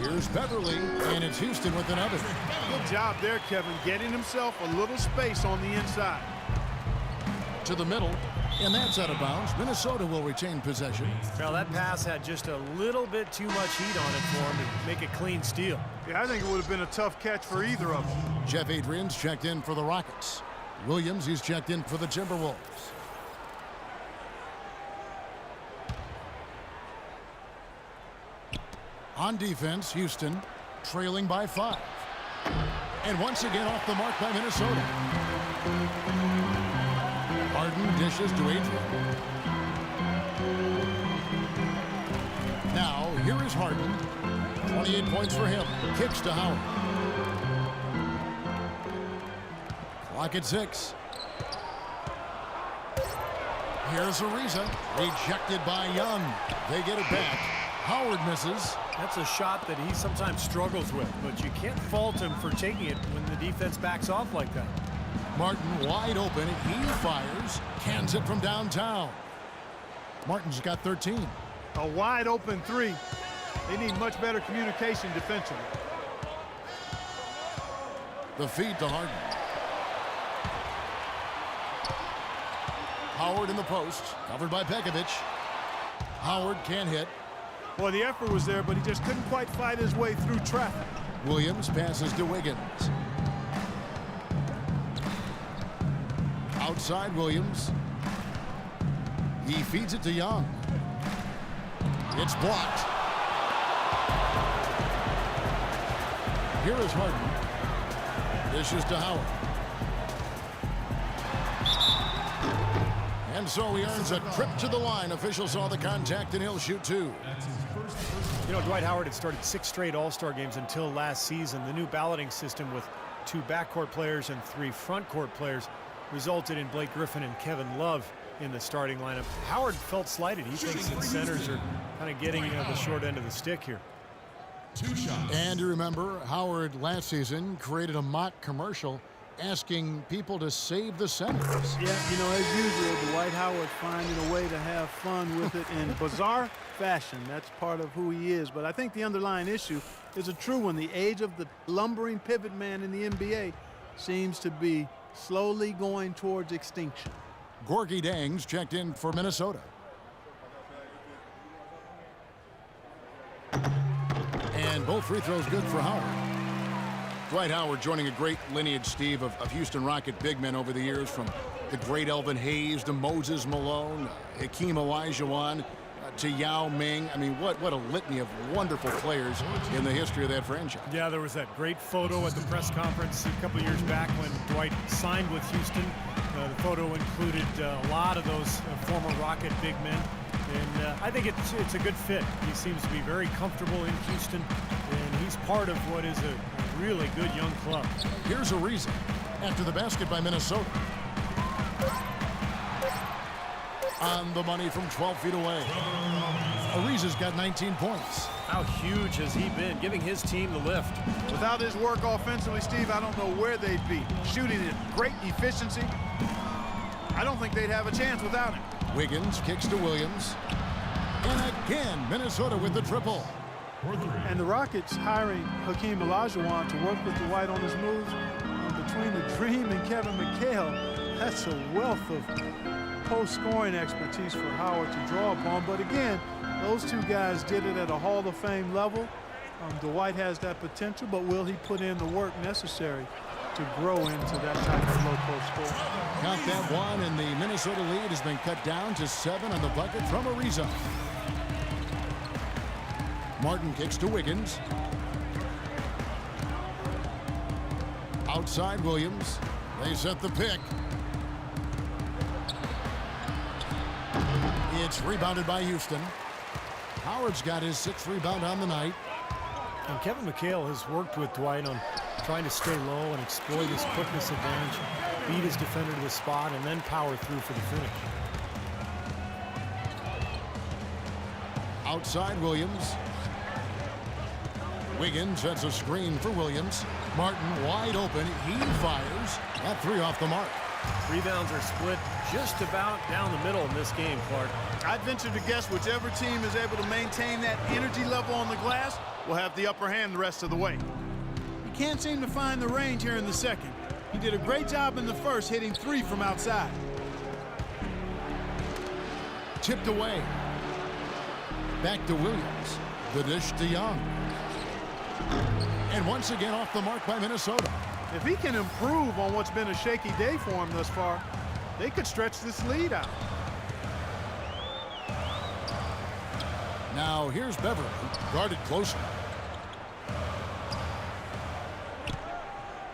Here's Beverly, and it's Houston with another. Good job there, Kevin, getting himself a little space on the inside. To the middle, and that's out of bounds. Minnesota will retain possession. Well, that pass had just a little bit too much heat on it for him to make a clean steal. Yeah, I think it would have been a tough catch for either of them. Jeff Adrian's checked in for the Rockets. Williams, he's checked in for the Timberwolves. On defense, Houston trailing by 5. And once again off the mark by Minnesota. Harden dishes to Adrian. Now, here is Harden. 28 points for him. Kicks to Howard. Clock at 6. Here's Ariza. Rejected by Young. They get it back. Howard misses. That's a shot that he sometimes struggles with, but you can't fault him for taking it when the defense backs off like that. Martin wide open. He fires. Cans it from downtown. Martin's got 13. A wide open 3. They need much better communication defensively. The feed to Harden. Howard in the post. Covered by Pekovic. Howard can't hit. Boy, the effort was there, but he just couldn't quite fight his way through traffic. Williams passes to Wiggins. Outside Williams. He feeds it to Young. It's blocked. Here is Harden. Dishes to Howard. And so he earns a trip to the line. Officials saw the contact, and he'll shoot 2. You know, Dwight Howard had started 6 straight All-Star games until last season. The new balloting system with 2 backcourt players and 3 frontcourt players resulted in Blake Griffin and Kevin Love in the starting lineup. Howard felt slighted. He thinks that centers are kind of getting the short end of the stick here. 2 shots. And you remember, Howard last season created a mock commercial asking people to save the centers. Yeah, you know, as usual, Dwight Howard finding a way to have fun with it in bizarre fashion. That's part of who he is. But I think the underlying issue is a true one. The age of the lumbering pivot man in the NBA seems to be slowly going towards extinction. Gorgie Dangs checked in for Minnesota. And both free throws good for Howard. Dwight Howard joining a great lineage, Steve, of Houston Rocket big men over the years, from the great Elvin Hayes to Moses Malone, Hakeem Olajuwon, to Yao Ming. I mean, what a litany of wonderful players in the history of that franchise. Yeah, there was that great photo at the press conference a couple years back when Dwight signed with Houston. The photo included a lot of those former Rocket big men. And I think it's a good fit. He seems to be very comfortable in Houston, and he's part of what is a really good young club. Here's Ariza after the basket by Minnesota. On the money from 12 feet away. Ariza's got 19 points. How huge has he been, giving his team the lift? Without his work offensively, Steve, I don't know where they'd be. Shooting at great efficiency. I don't think they'd have a chance without him. Wiggins kicks to Williams. And again, Minnesota with the triple. And the Rockets hiring Hakeem Olajuwon to work with Dwight on his moves. Between the Dream and Kevin McHale, that's a wealth of post-scoring expertise for Howard to draw upon. But again, those two guys did it at a Hall of Fame level. Dwight has that potential, but will he put in the work necessary to grow into that type of low-post score? Count that one, and the Minnesota lead has been cut down to 7 on the bucket from Ariza. Martin kicks to Wiggins. Outside Williams. They set the pick. It's rebounded by Houston. Howard's got his 6th rebound on the night. And Kevin McHale has worked with Dwight on trying to stay low and exploit his quickness advantage, beat his defender to the spot, and then power through for the finish. Outside Williams. Wiggins sets a screen for Williams. Martin wide open. He fires. That 3 off the mark. Rebounds are split just about down the middle in this game, Clark. I'd venture to guess whichever team is able to maintain that energy level on the glass will have the upper hand the rest of the way. He can't seem to find the range here in the second. He did a great job in the first, hitting 3 from outside. Tipped away. Back to Williams. The dish to Young. And once again off the mark by Minnesota. If he can improve on what's been a shaky day for him thus far, they could stretch this lead out. Now here's Beverly, guarded closer.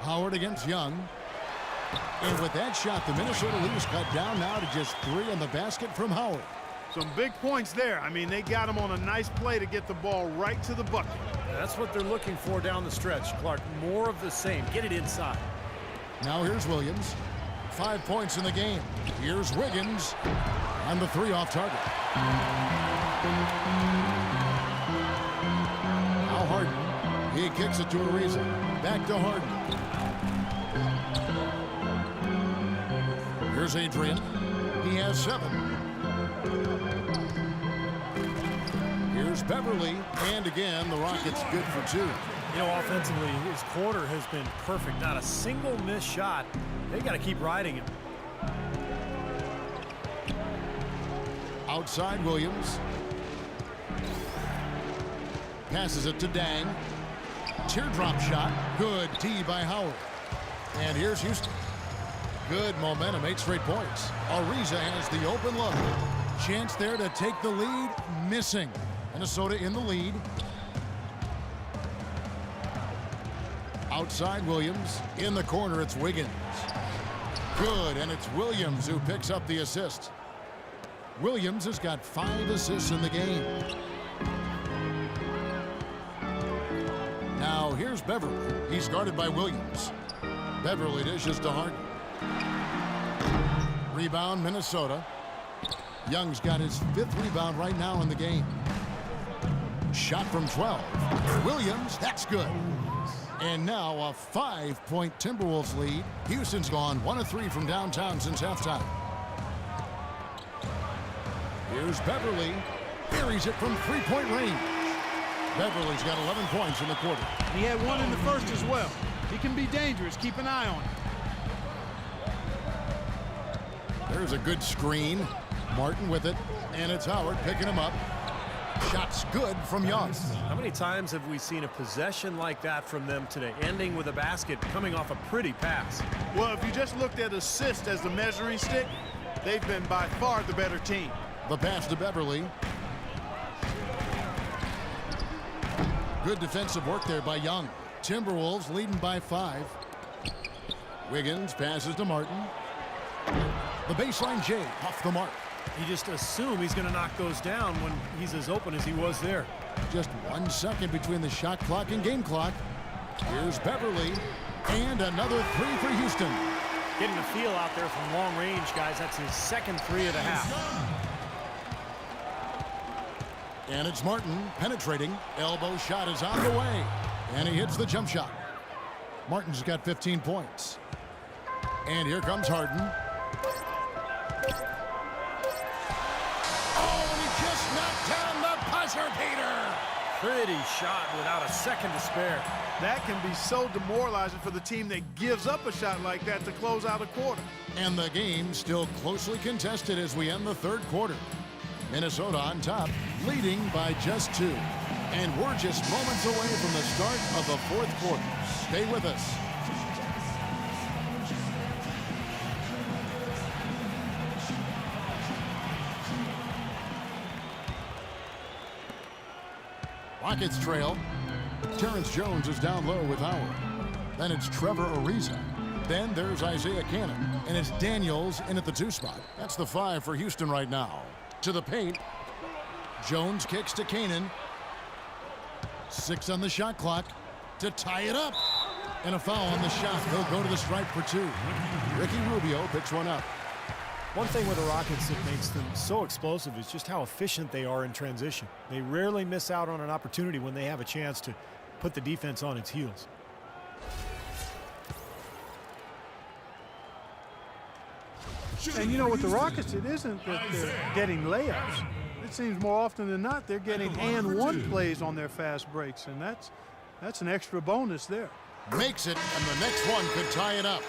Howard against Young. And with that shot, the Minnesota lead is cut down now to just 3 on the basket from Howard. Some big points there. I mean, they got him on a nice play to get the ball right to the bucket. That's what they're looking for down the stretch, Clark. More of the same. Get it inside. Now here's Williams. 5 points in the game. Here's Wiggins. And the 3 off target. Now Harden. He kicks it to Ariza. Back to Harden. Here's Adrian. He has 7. Here's Beverly, and again, the Rockets good for 2. You know, offensively, his quarter has been perfect. Not a single missed shot. They got to keep riding him. Outside Williams. Passes it to Dang. Teardrop shot. Good D by Howard. And here's Houston. Good momentum, 8 straight points. Ariza has the open look. Chance there to take the lead. Missing. Minnesota in the lead. Outside Williams. In the corner, it's Wiggins. Good, and it's Williams who picks up the assist. Williams has got 5 assists in the game. Now here's Beverly. He's guarded by Williams. Beverly dishes to Harden. Rebound, Minnesota. Young's got his 5th rebound right now in the game. Shot from 12. Williams, that's good. And now a 5-point Timberwolves lead. Houston's gone 1 of 3 from downtown since halftime. Here's Beverly. Buries it from three-point range. Beverly's got 11 points in the quarter. He had one in the first as well. He can be dangerous. Keep an eye on him. There's a good screen. Martin with it. And it's Howard picking him up. Shot's good from Young. How many times have we seen a possession like that from them today, ending with a basket coming off a pretty pass? Well, if you just looked at assist as the measuring stick, they've been by far the better team. The pass to Beverly. Good defensive work there by Young. Timberwolves leading by 5. Wiggins passes to Martin. The baseline J off the mark. You just assume he's going to knock those down when he's as open as he was there. Just 1 second between the shot clock and game clock. Here's Beverly. And another 3 for Houston. Getting a feel out there from long range, guys. That's his second 3 of the half. And it's Martin penetrating. Elbow shot is on the way. And he hits the jump shot. Martin's got 15 points. And here comes Harden. Oh, and he just knocked down the buzzer beater. Pretty shot without a second to spare. That can be so demoralizing for the team that gives up a shot like that to close out a quarter. And the game still closely contested as we end the third quarter. Minnesota on top, leading by just 2. And we're just moments away from the start of the fourth quarter. Stay with us. Rockets trail. Terrence Jones is down low with Howard. Then it's Trevor Ariza. Then there's Isaiah Cannon. And it's Daniels in at the 2 spot. That's the 5 for Houston right now. To the paint. Jones kicks to Cannon. 6 on the shot clock to tie it up. And a foul on the shot. He'll go to the stripe for 2. Ricky Rubio picks one up. One thing with the Rockets that makes them so explosive is just how efficient they are in transition. They rarely miss out on an opportunity when they have a chance to put the defense on its heels. And you know, with the Rockets, it isn't that they're getting layups. It seems more often than not they're getting and one plays on their fast breaks, and that's an extra bonus there. Makes it, and the next one could tie it up.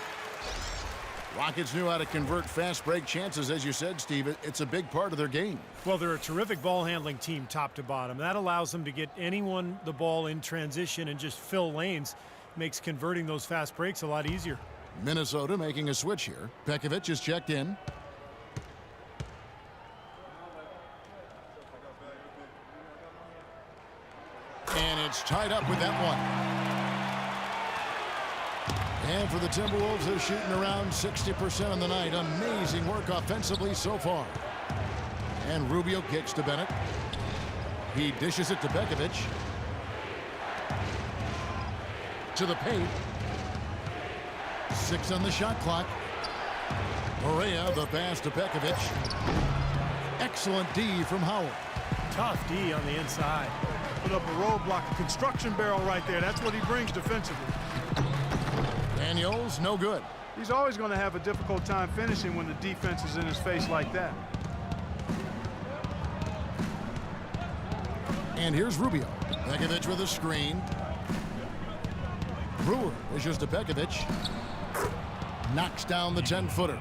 Rockets knew how to convert fast break chances, as you said, Steve. It's a big part of their game. Well, they're a terrific ball handling team top to bottom. That allows them to get anyone the ball in transition and just fill lanes. Makes converting those fast breaks a lot easier. Minnesota making a switch here. Pekovic is checked in. And it's tied up with that one. And for the Timberwolves, they're shooting around 60% on the night. Amazing work offensively so far. And Rubio kicks to Bennett. He dishes it to Pekovic. To the paint. 6 on the shot clock. Correa, the pass to Pekovic. Excellent D from Howard. Tough D on the inside. Put up a roadblock, a construction barrel right there. That's what he brings defensively. Daniels, no good. He's always going to have a difficult time finishing when the defense is in his face like that. And here's Rubio. Pekovic with a screen. Brewer dishes to Pekovic. Knocks down the 10-footer.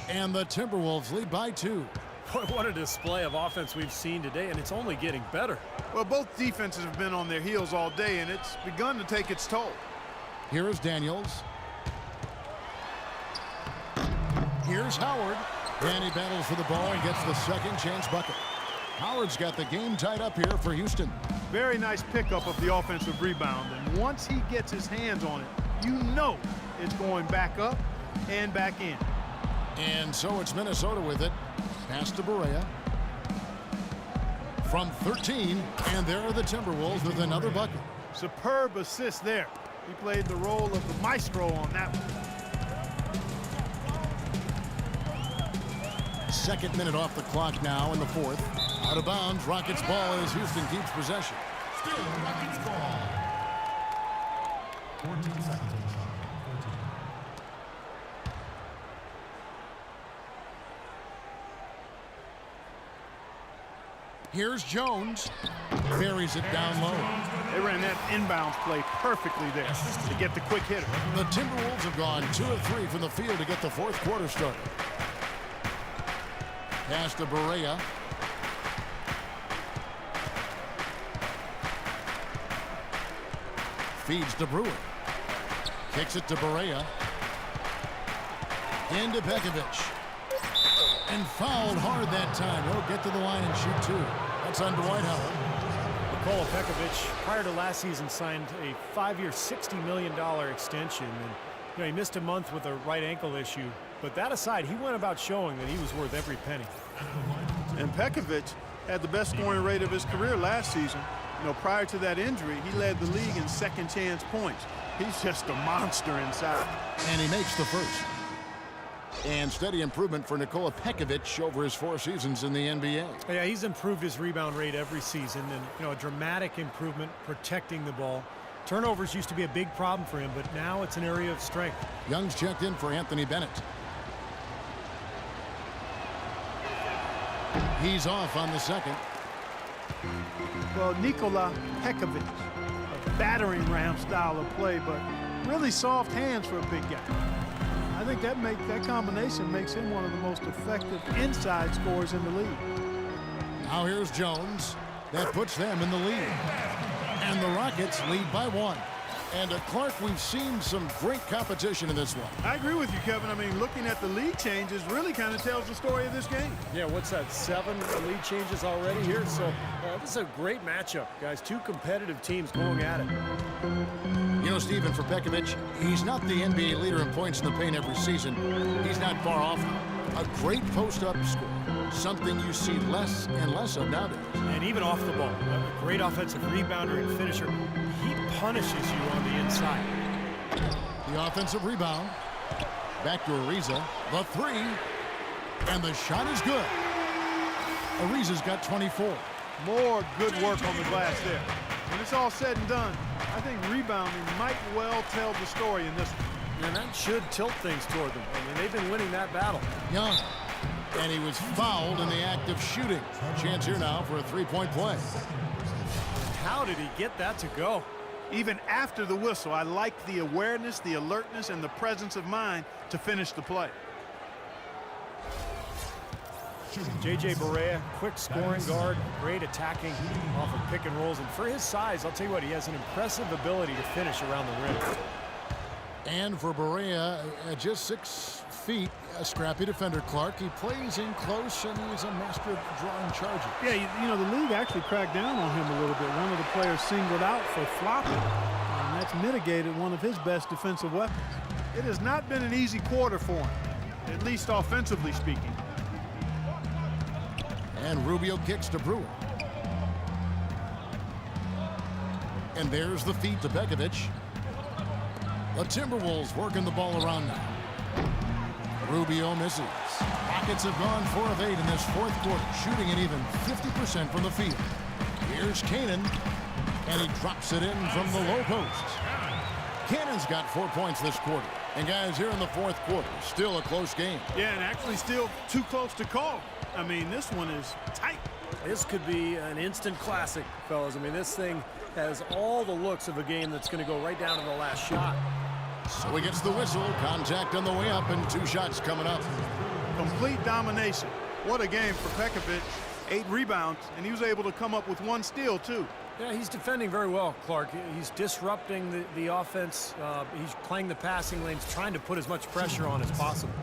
And the Timberwolves lead by 2. Boy, what a display of offense we've seen today, and it's only getting better. Well, both defenses have been on their heels all day, and it's begun to take its toll. Here is Daniels. Here's Howard. And he battles for the ball and gets the second chance bucket. Howard's got the game tied up here for Houston. Very nice pickup of the offensive rebound. And once he gets his hands on it, you know it's going back up and back in. And so it's Minnesota with it. Pass to Barea. From 13, and there are the Timberwolves with another bucket. Superb assist there. He played the role of the maestro on that one. Second minute off the clock now in the fourth. Out of bounds, Rockets ball as Houston keeps possession. Still Rockets ball. 14 seconds on the shot. 14. Here's Jones. Buries it down low. They ran that inbounds play perfectly there to get the quick hitter. The Timberwolves have gone 2 of 3 from the field to get the fourth quarter started. Pass to Barea. Feeds to Brewer. Kicks it to Barea. Into Pekovic. And fouled hard that time. He'll get to the line and shoot two. That's on Dwight Howard. Nikola Pekovic, prior to last season, signed a 5-year, $60 million extension. And he missed a month with a right ankle issue. But that aside, he went about showing that he was worth every penny. And Pekovic had the best scoring rate of his career last season. Prior to that injury, he led the league in second chance points. He's just a monster inside. And he makes the first. And steady improvement for Nikola Pekovic over his 4 seasons in the NBA. Yeah, he's improved his rebound rate every season, and a dramatic improvement protecting the ball. Turnovers used to be a big problem for him, but now it's an area of strength. Young's checked in for Anthony Bennett. He's off on the second. Well, Nikola Pekovic, a battering ram style of play, but really soft hands for a big guy. I think that combination makes him one of the most effective inside scorers in the league. Now here's Jones. That puts them in the lead. And the Rockets lead by 1. And Clark, we've seen some great competition in this one. I agree with you, Kevin. I mean, looking at the lead changes really kind of tells the story of this game. Yeah, what's that, 7 lead changes already here? So this is a great matchup, guys. 2 competitive teams going at it. Stephen, for Pekovic, he's not the NBA leader in points in the paint every season. He's not far off. A great post-up score, something you see less and less of nowadays. And even off the ball, a great offensive rebounder and finisher. He punishes you on the inside. The offensive rebound. Back to Ariza. The 3. And the shot is good. Ariza's got 24. More good work on the glass there. When it's all said and done, I think rebounding might well tell the story in this one. And that should tilt things toward them. I mean, they've been winning that battle. Young. And he was fouled in the act of shooting. Chance here now for a 3-point play. How did he get that to go? Even after the whistle, I like the awareness, the alertness, and the presence of mind to finish the play. J.J. Barea, quick scoring guard, great attacking off of pick and rolls. And for his size, I'll tell you what, he has an impressive ability to finish around the rim. And for Barea, just 6 feet, a scrappy defender, Clark. He plays in close, and he's a master of drawing charges. Yeah, the league actually cracked down on him a little bit. One of the players singled out for flopping, and that's mitigated one of his best defensive weapons. It has not been an easy quarter for him, at least offensively speaking. And Rubio kicks to Brewer. And there's the feed to Pekovic. The Timberwolves working the ball around now. Rubio misses. Rockets have gone 4 of 8 in this fourth quarter, shooting an even 50% from the field. Here's Cannon, and he drops it in from the low post. Cannon's got 4 points this quarter. And guys, here in the fourth quarter, still a close game. Yeah, and actually still too close to call. I mean, this one is tight. This could be an instant classic, fellas. I mean, this thing has all the looks of a game that's going to go right down to the last shot. So he gets the whistle, contact on the way up, and 2 shots coming up. Complete domination. What a game for Pekovic. 8 rebounds, and he was able to come up with 1 steal, too. Yeah, he's defending very well, Clark. He's disrupting the offense. He's playing the passing lanes, trying to put as much pressure on as possible.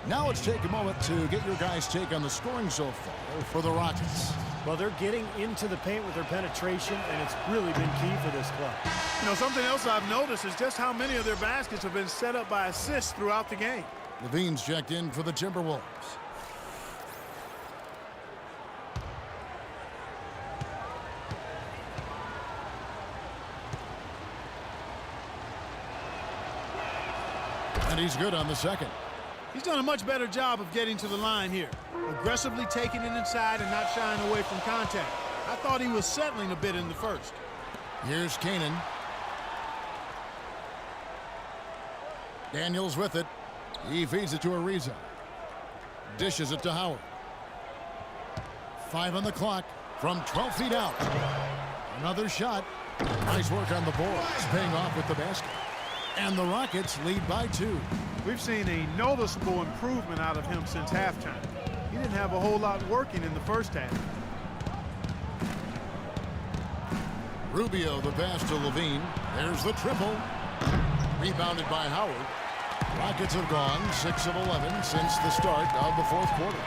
Now let's take a moment to get your guys' take on the scoring so far for the Rockets. Well, they're getting into the paint with their penetration, and it's really been key for this club. Something else I've noticed is just how many of their baskets have been set up by assists throughout the game. Levine's checked in for the Timberwolves. And he's good on the second. He's done a much better job of getting to the line here. Aggressively taking it inside and not shying away from contact. I thought he was settling a bit in the first. Here's Cannon. Daniels with it. He feeds it to Ariza. Dishes it to Howard. 5 on the clock from 12 feet out. Another shot. Nice work on the boards, paying off with the basket. And the Rockets lead by 2. We've seen a noticeable improvement out of him since halftime. He didn't have a whole lot working in the first half. Rubio the pass to Levine. There's the triple. Rebounded by Howard. Rockets have gone 6 of 11 since the start of the fourth quarter.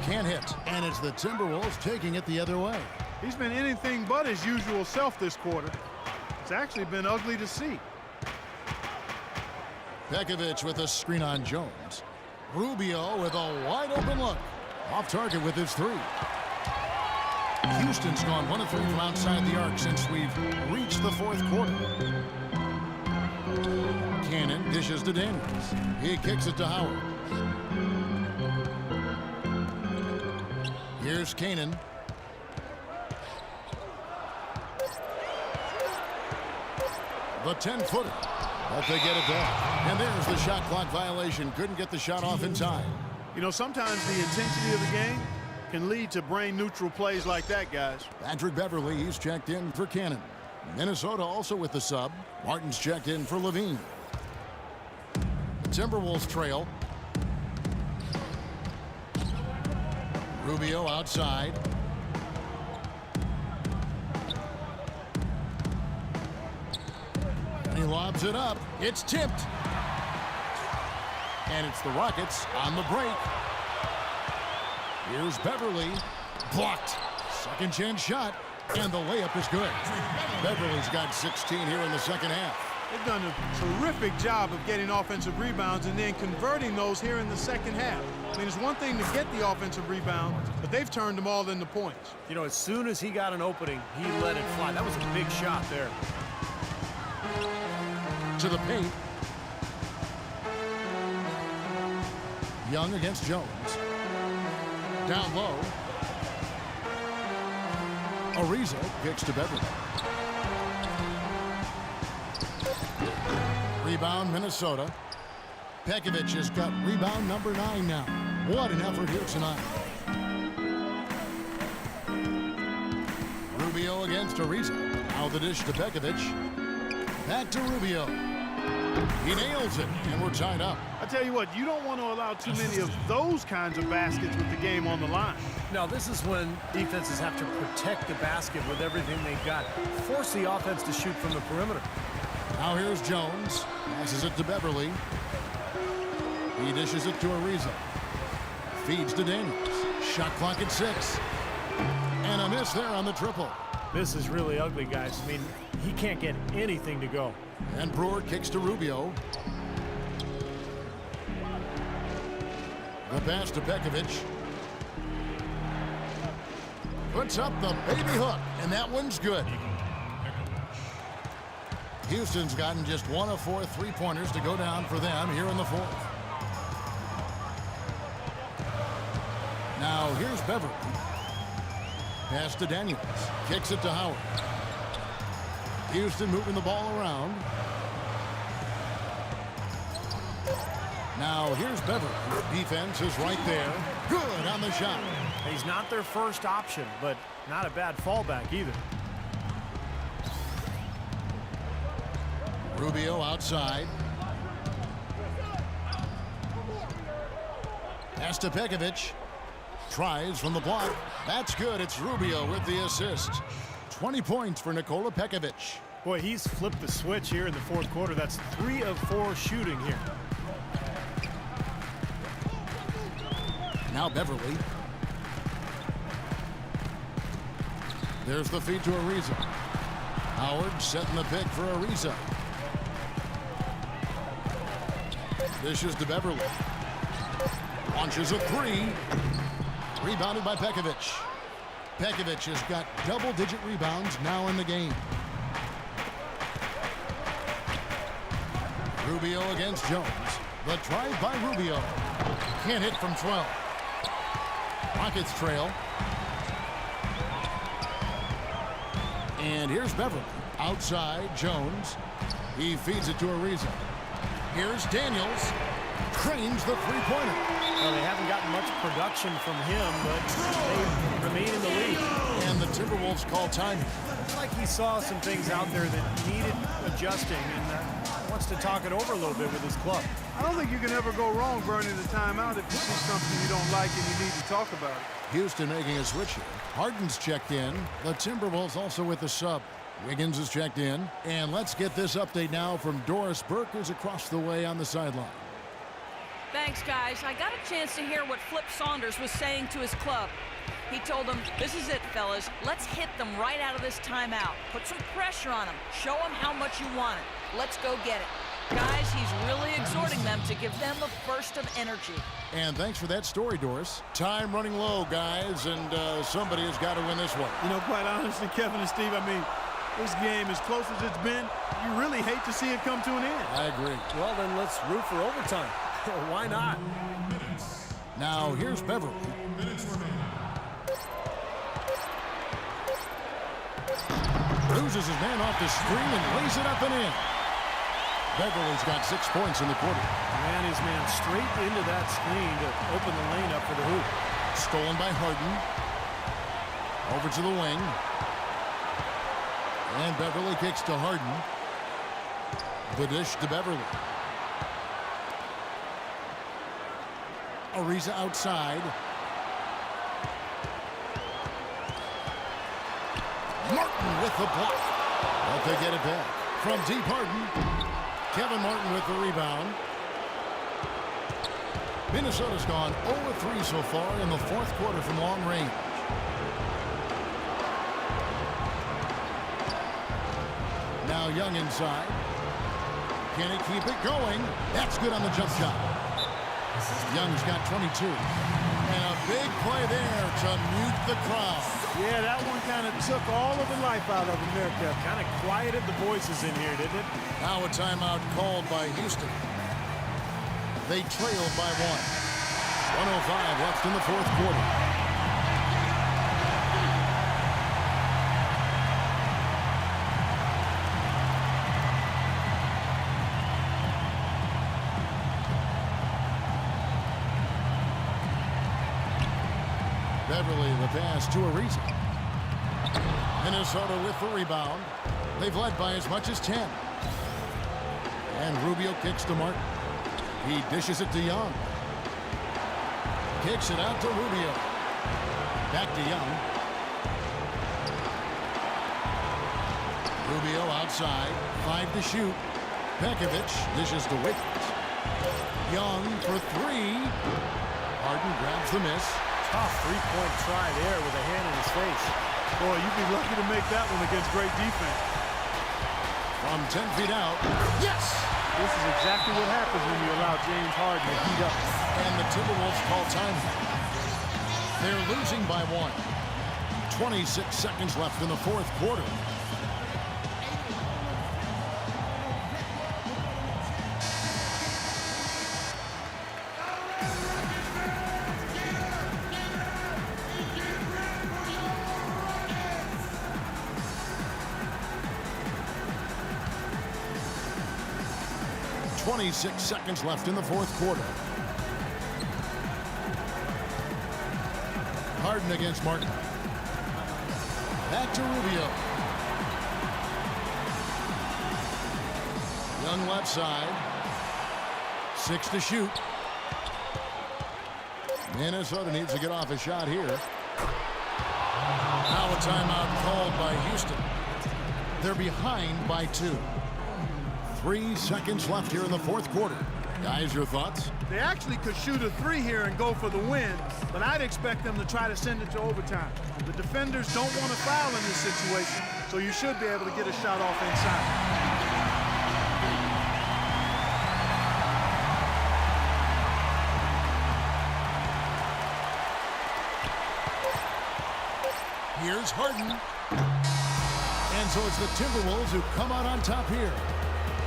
Can't hit, and it's the Timberwolves taking it the other way. He's been anything but his usual self this quarter. It's actually been ugly to see. Pekovic with a screen on Jones. Rubio with a wide open look. Off target with his 3. Houston's gone 1 of 3 from outside the arc since we've reached the fourth quarter. Cannon dishes to Daniels. He kicks it to Howard. Here's Cannon. The 10-footer. But they get it back. And there's the shot clock violation. Couldn't get the shot off in time. You know, sometimes the intensity of the game can lead to brain-neutral plays like that, guys. Patrick Beverly, he's checked in for Cannon. Minnesota also with the sub. Martin's checked in for Levine. The Timberwolves trail. Rubio outside. And he lobs it up. It's tipped. And it's the Rockets on the break. Here's Beverly. Blocked. Second chance shot. And the layup is good. Beverly's got 16 here in the second half. They've done a terrific job of getting offensive rebounds and then converting those here in the second half. I mean, it's one thing to get the offensive rebound, but they've turned them all into points. You know, as soon as he got an opening, he let it fly. That was a big shot there. To the paint. Young against Jones. Down low. Ariza kicks to Beverly. Rebound, Minnesota. Pekovic has got rebound number 9 now. What an effort here tonight. Rubio against Ariza. Now the dish to Pekovic. Back to Rubio. He nails it, and we're tied up. I tell you what, you don't want to allow too many of those kinds of baskets with the game on the line. Now, this is when defenses have to protect the basket with everything they've got. Force the offense to shoot from the perimeter. Now here's Jones. Passes it to Beverly. He dishes it to Ariza. Feeds to Daniels. Shot clock at 6. And a miss there on the triple. This is really ugly, guys. I mean, he can't get anything to go. And Brewer kicks to Rubio. The pass to Pekovic. Puts up the baby hook, and that one's good. Houston's gotten just 1 of 4 3-pointers to go down for them here in the fourth. Now here's Beverly. Pass to Daniels. Kicks it to Howard. Houston moving the ball around. Now here's Beverly. Defense is right there. Good on the shot. He's not their first option, but not a bad fallback either. Rubio outside. Pass to Pekovic. Tries from the block. That's good. It's Rubio with the assist. 20 points for Nikola Pekovic. Boy, he's flipped the switch here in the fourth quarter. That's 3 of 4 shooting here. Now Beverly. There's the feed to Ariza. Howard setting the pick for Ariza. Dishes to Beverly. Launches a 3. Rebounded by Pekovic. Pekovic has got double-digit rebounds now in the game. Rubio against Jones. The drive by Rubio. Can't hit from 12. Rockets trail. And here's Beverly. Outside, Jones. He feeds it to Ariza. Here's Daniels. Cranes the three-pointer. Well, they haven't gotten much production from him, but they remain in the lead. And the Timberwolves call time. Looks like he saw some things out there that needed adjusting and wants to talk it over a little bit with his club. I don't think you can ever go wrong burning the timeout if you see something you don't like and you need to talk about it. Houston making a switch here. Harden's checked in. The Timberwolves also with the sub. Wiggins is checked in. And let's get this update now from Doris Burke, who's across the way on the sideline. Thanks, guys. I got a chance to hear what Flip Saunders was saying to his club. He told them, this is it, fellas. Let's hit them right out of this timeout. Put some pressure on them. Show them how much you want it. Let's go get it. Guys, he's really exhorting them to give them a burst of energy. And thanks for that story, Doris. Time running low, guys, and somebody has got to win this one. You know, quite honestly, Kevin and Steve, I mean, this game, as close as it's been, you really hate to see it come to an end. I agree. Well, then let's root for overtime. Why not? Now, here's Beverly. Loses his man off the screen and lays it up and in. Beverly's got 6 points in the quarter. Ran his man straight into that screen to open the lane up for the hoop. Stolen by Harden. Over to the wing. And Beverly kicks to Harden. The dish to Beverly. Ariza outside. Martin with the block. But they get it back. From deep, Harden. Kevin Martin with the rebound. Minnesota's gone 0-3 so far in the fourth quarter from long range. Now Young inside. Can he keep it going? That's good on the jump shot. Young's got 22. And a big play there to mute the crowd. Yeah, that one kind of took all of the life out of America. Kind of quieted the voices in here, didn't it? Now a timeout called by Houston. They trailed by 1. 1:05 left in the fourth quarter. Beverly the pass to Ariza. Minnesota with the rebound. They've led by as much as 10. And Rubio kicks to Martin. He dishes it to Young. Kicks it out to Rubio. Back to Young. Rubio outside. 5 to shoot. Pekovic dishes to Wiggins. Young for 3. Harden grabs the miss. Tough three-point try there with a hand in his face. Boy, you'd be lucky to make that one against great defense. From 10 feet out. Yes! This is exactly what happens when you allow James Harden to heat up. And the Timberwolves call time. They're losing by 1. 26 seconds left in the fourth quarter. Six seconds left in the fourth quarter. Harden against Martin. Back to Rubio. Young left side. 6 to shoot. Minnesota needs to get off a shot here. Now a timeout called by Houston. They're behind by 2. 3 seconds left here in the fourth quarter. Guys, your thoughts? They actually could shoot a 3 here and go for the win, but I'd expect them to try to send it to overtime. The defenders don't want to foul in this situation, so you should be able to get a shot off inside. Here's Harden. And so it's the Timberwolves who come out on top here.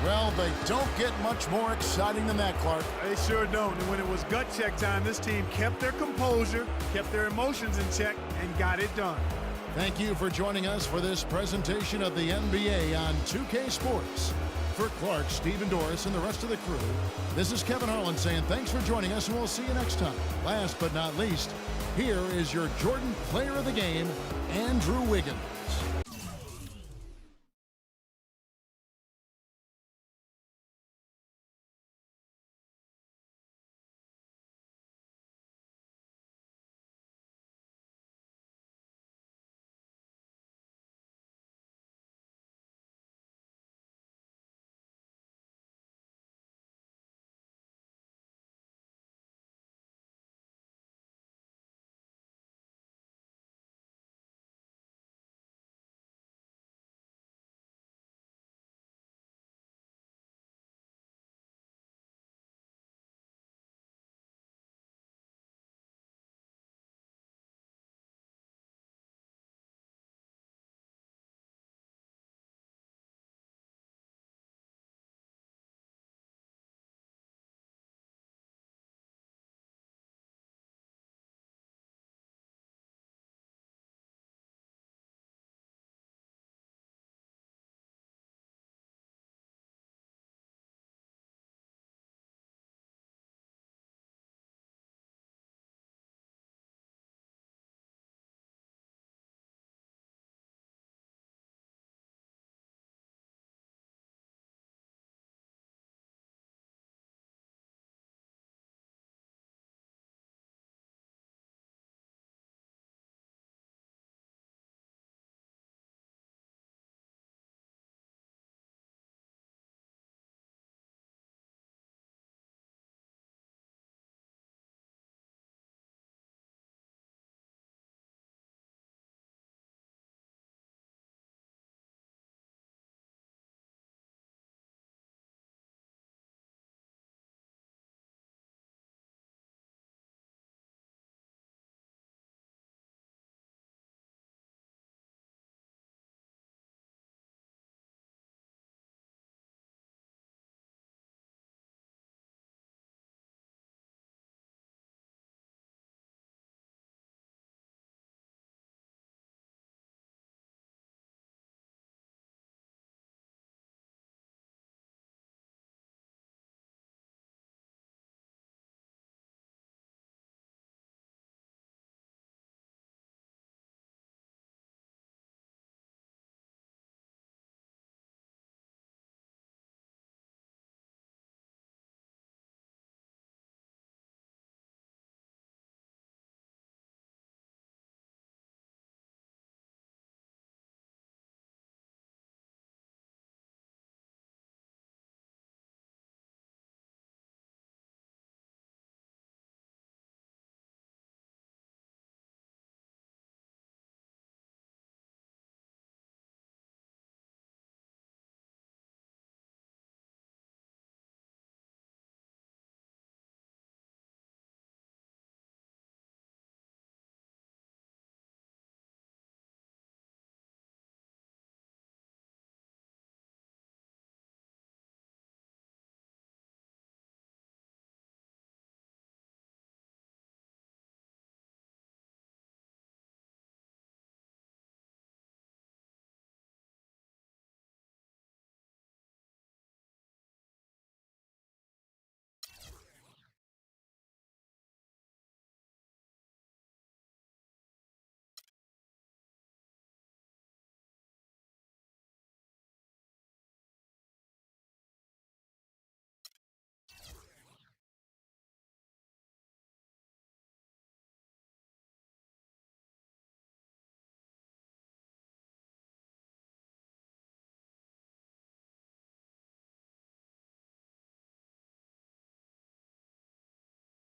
Well, they don't get much more exciting than that, Clark. They sure don't. And when it was gut check time, this team kept their composure, kept their emotions in check, and got it done. Thank you for joining us for this presentation of the NBA on 2K Sports. For Clark, Stephen Doris, and the rest of the crew, this is Kevin Harlan saying thanks for joining us, and we'll see you next time. Last but not least, here is your Jordan Player of the Game, Andrew Wiggins.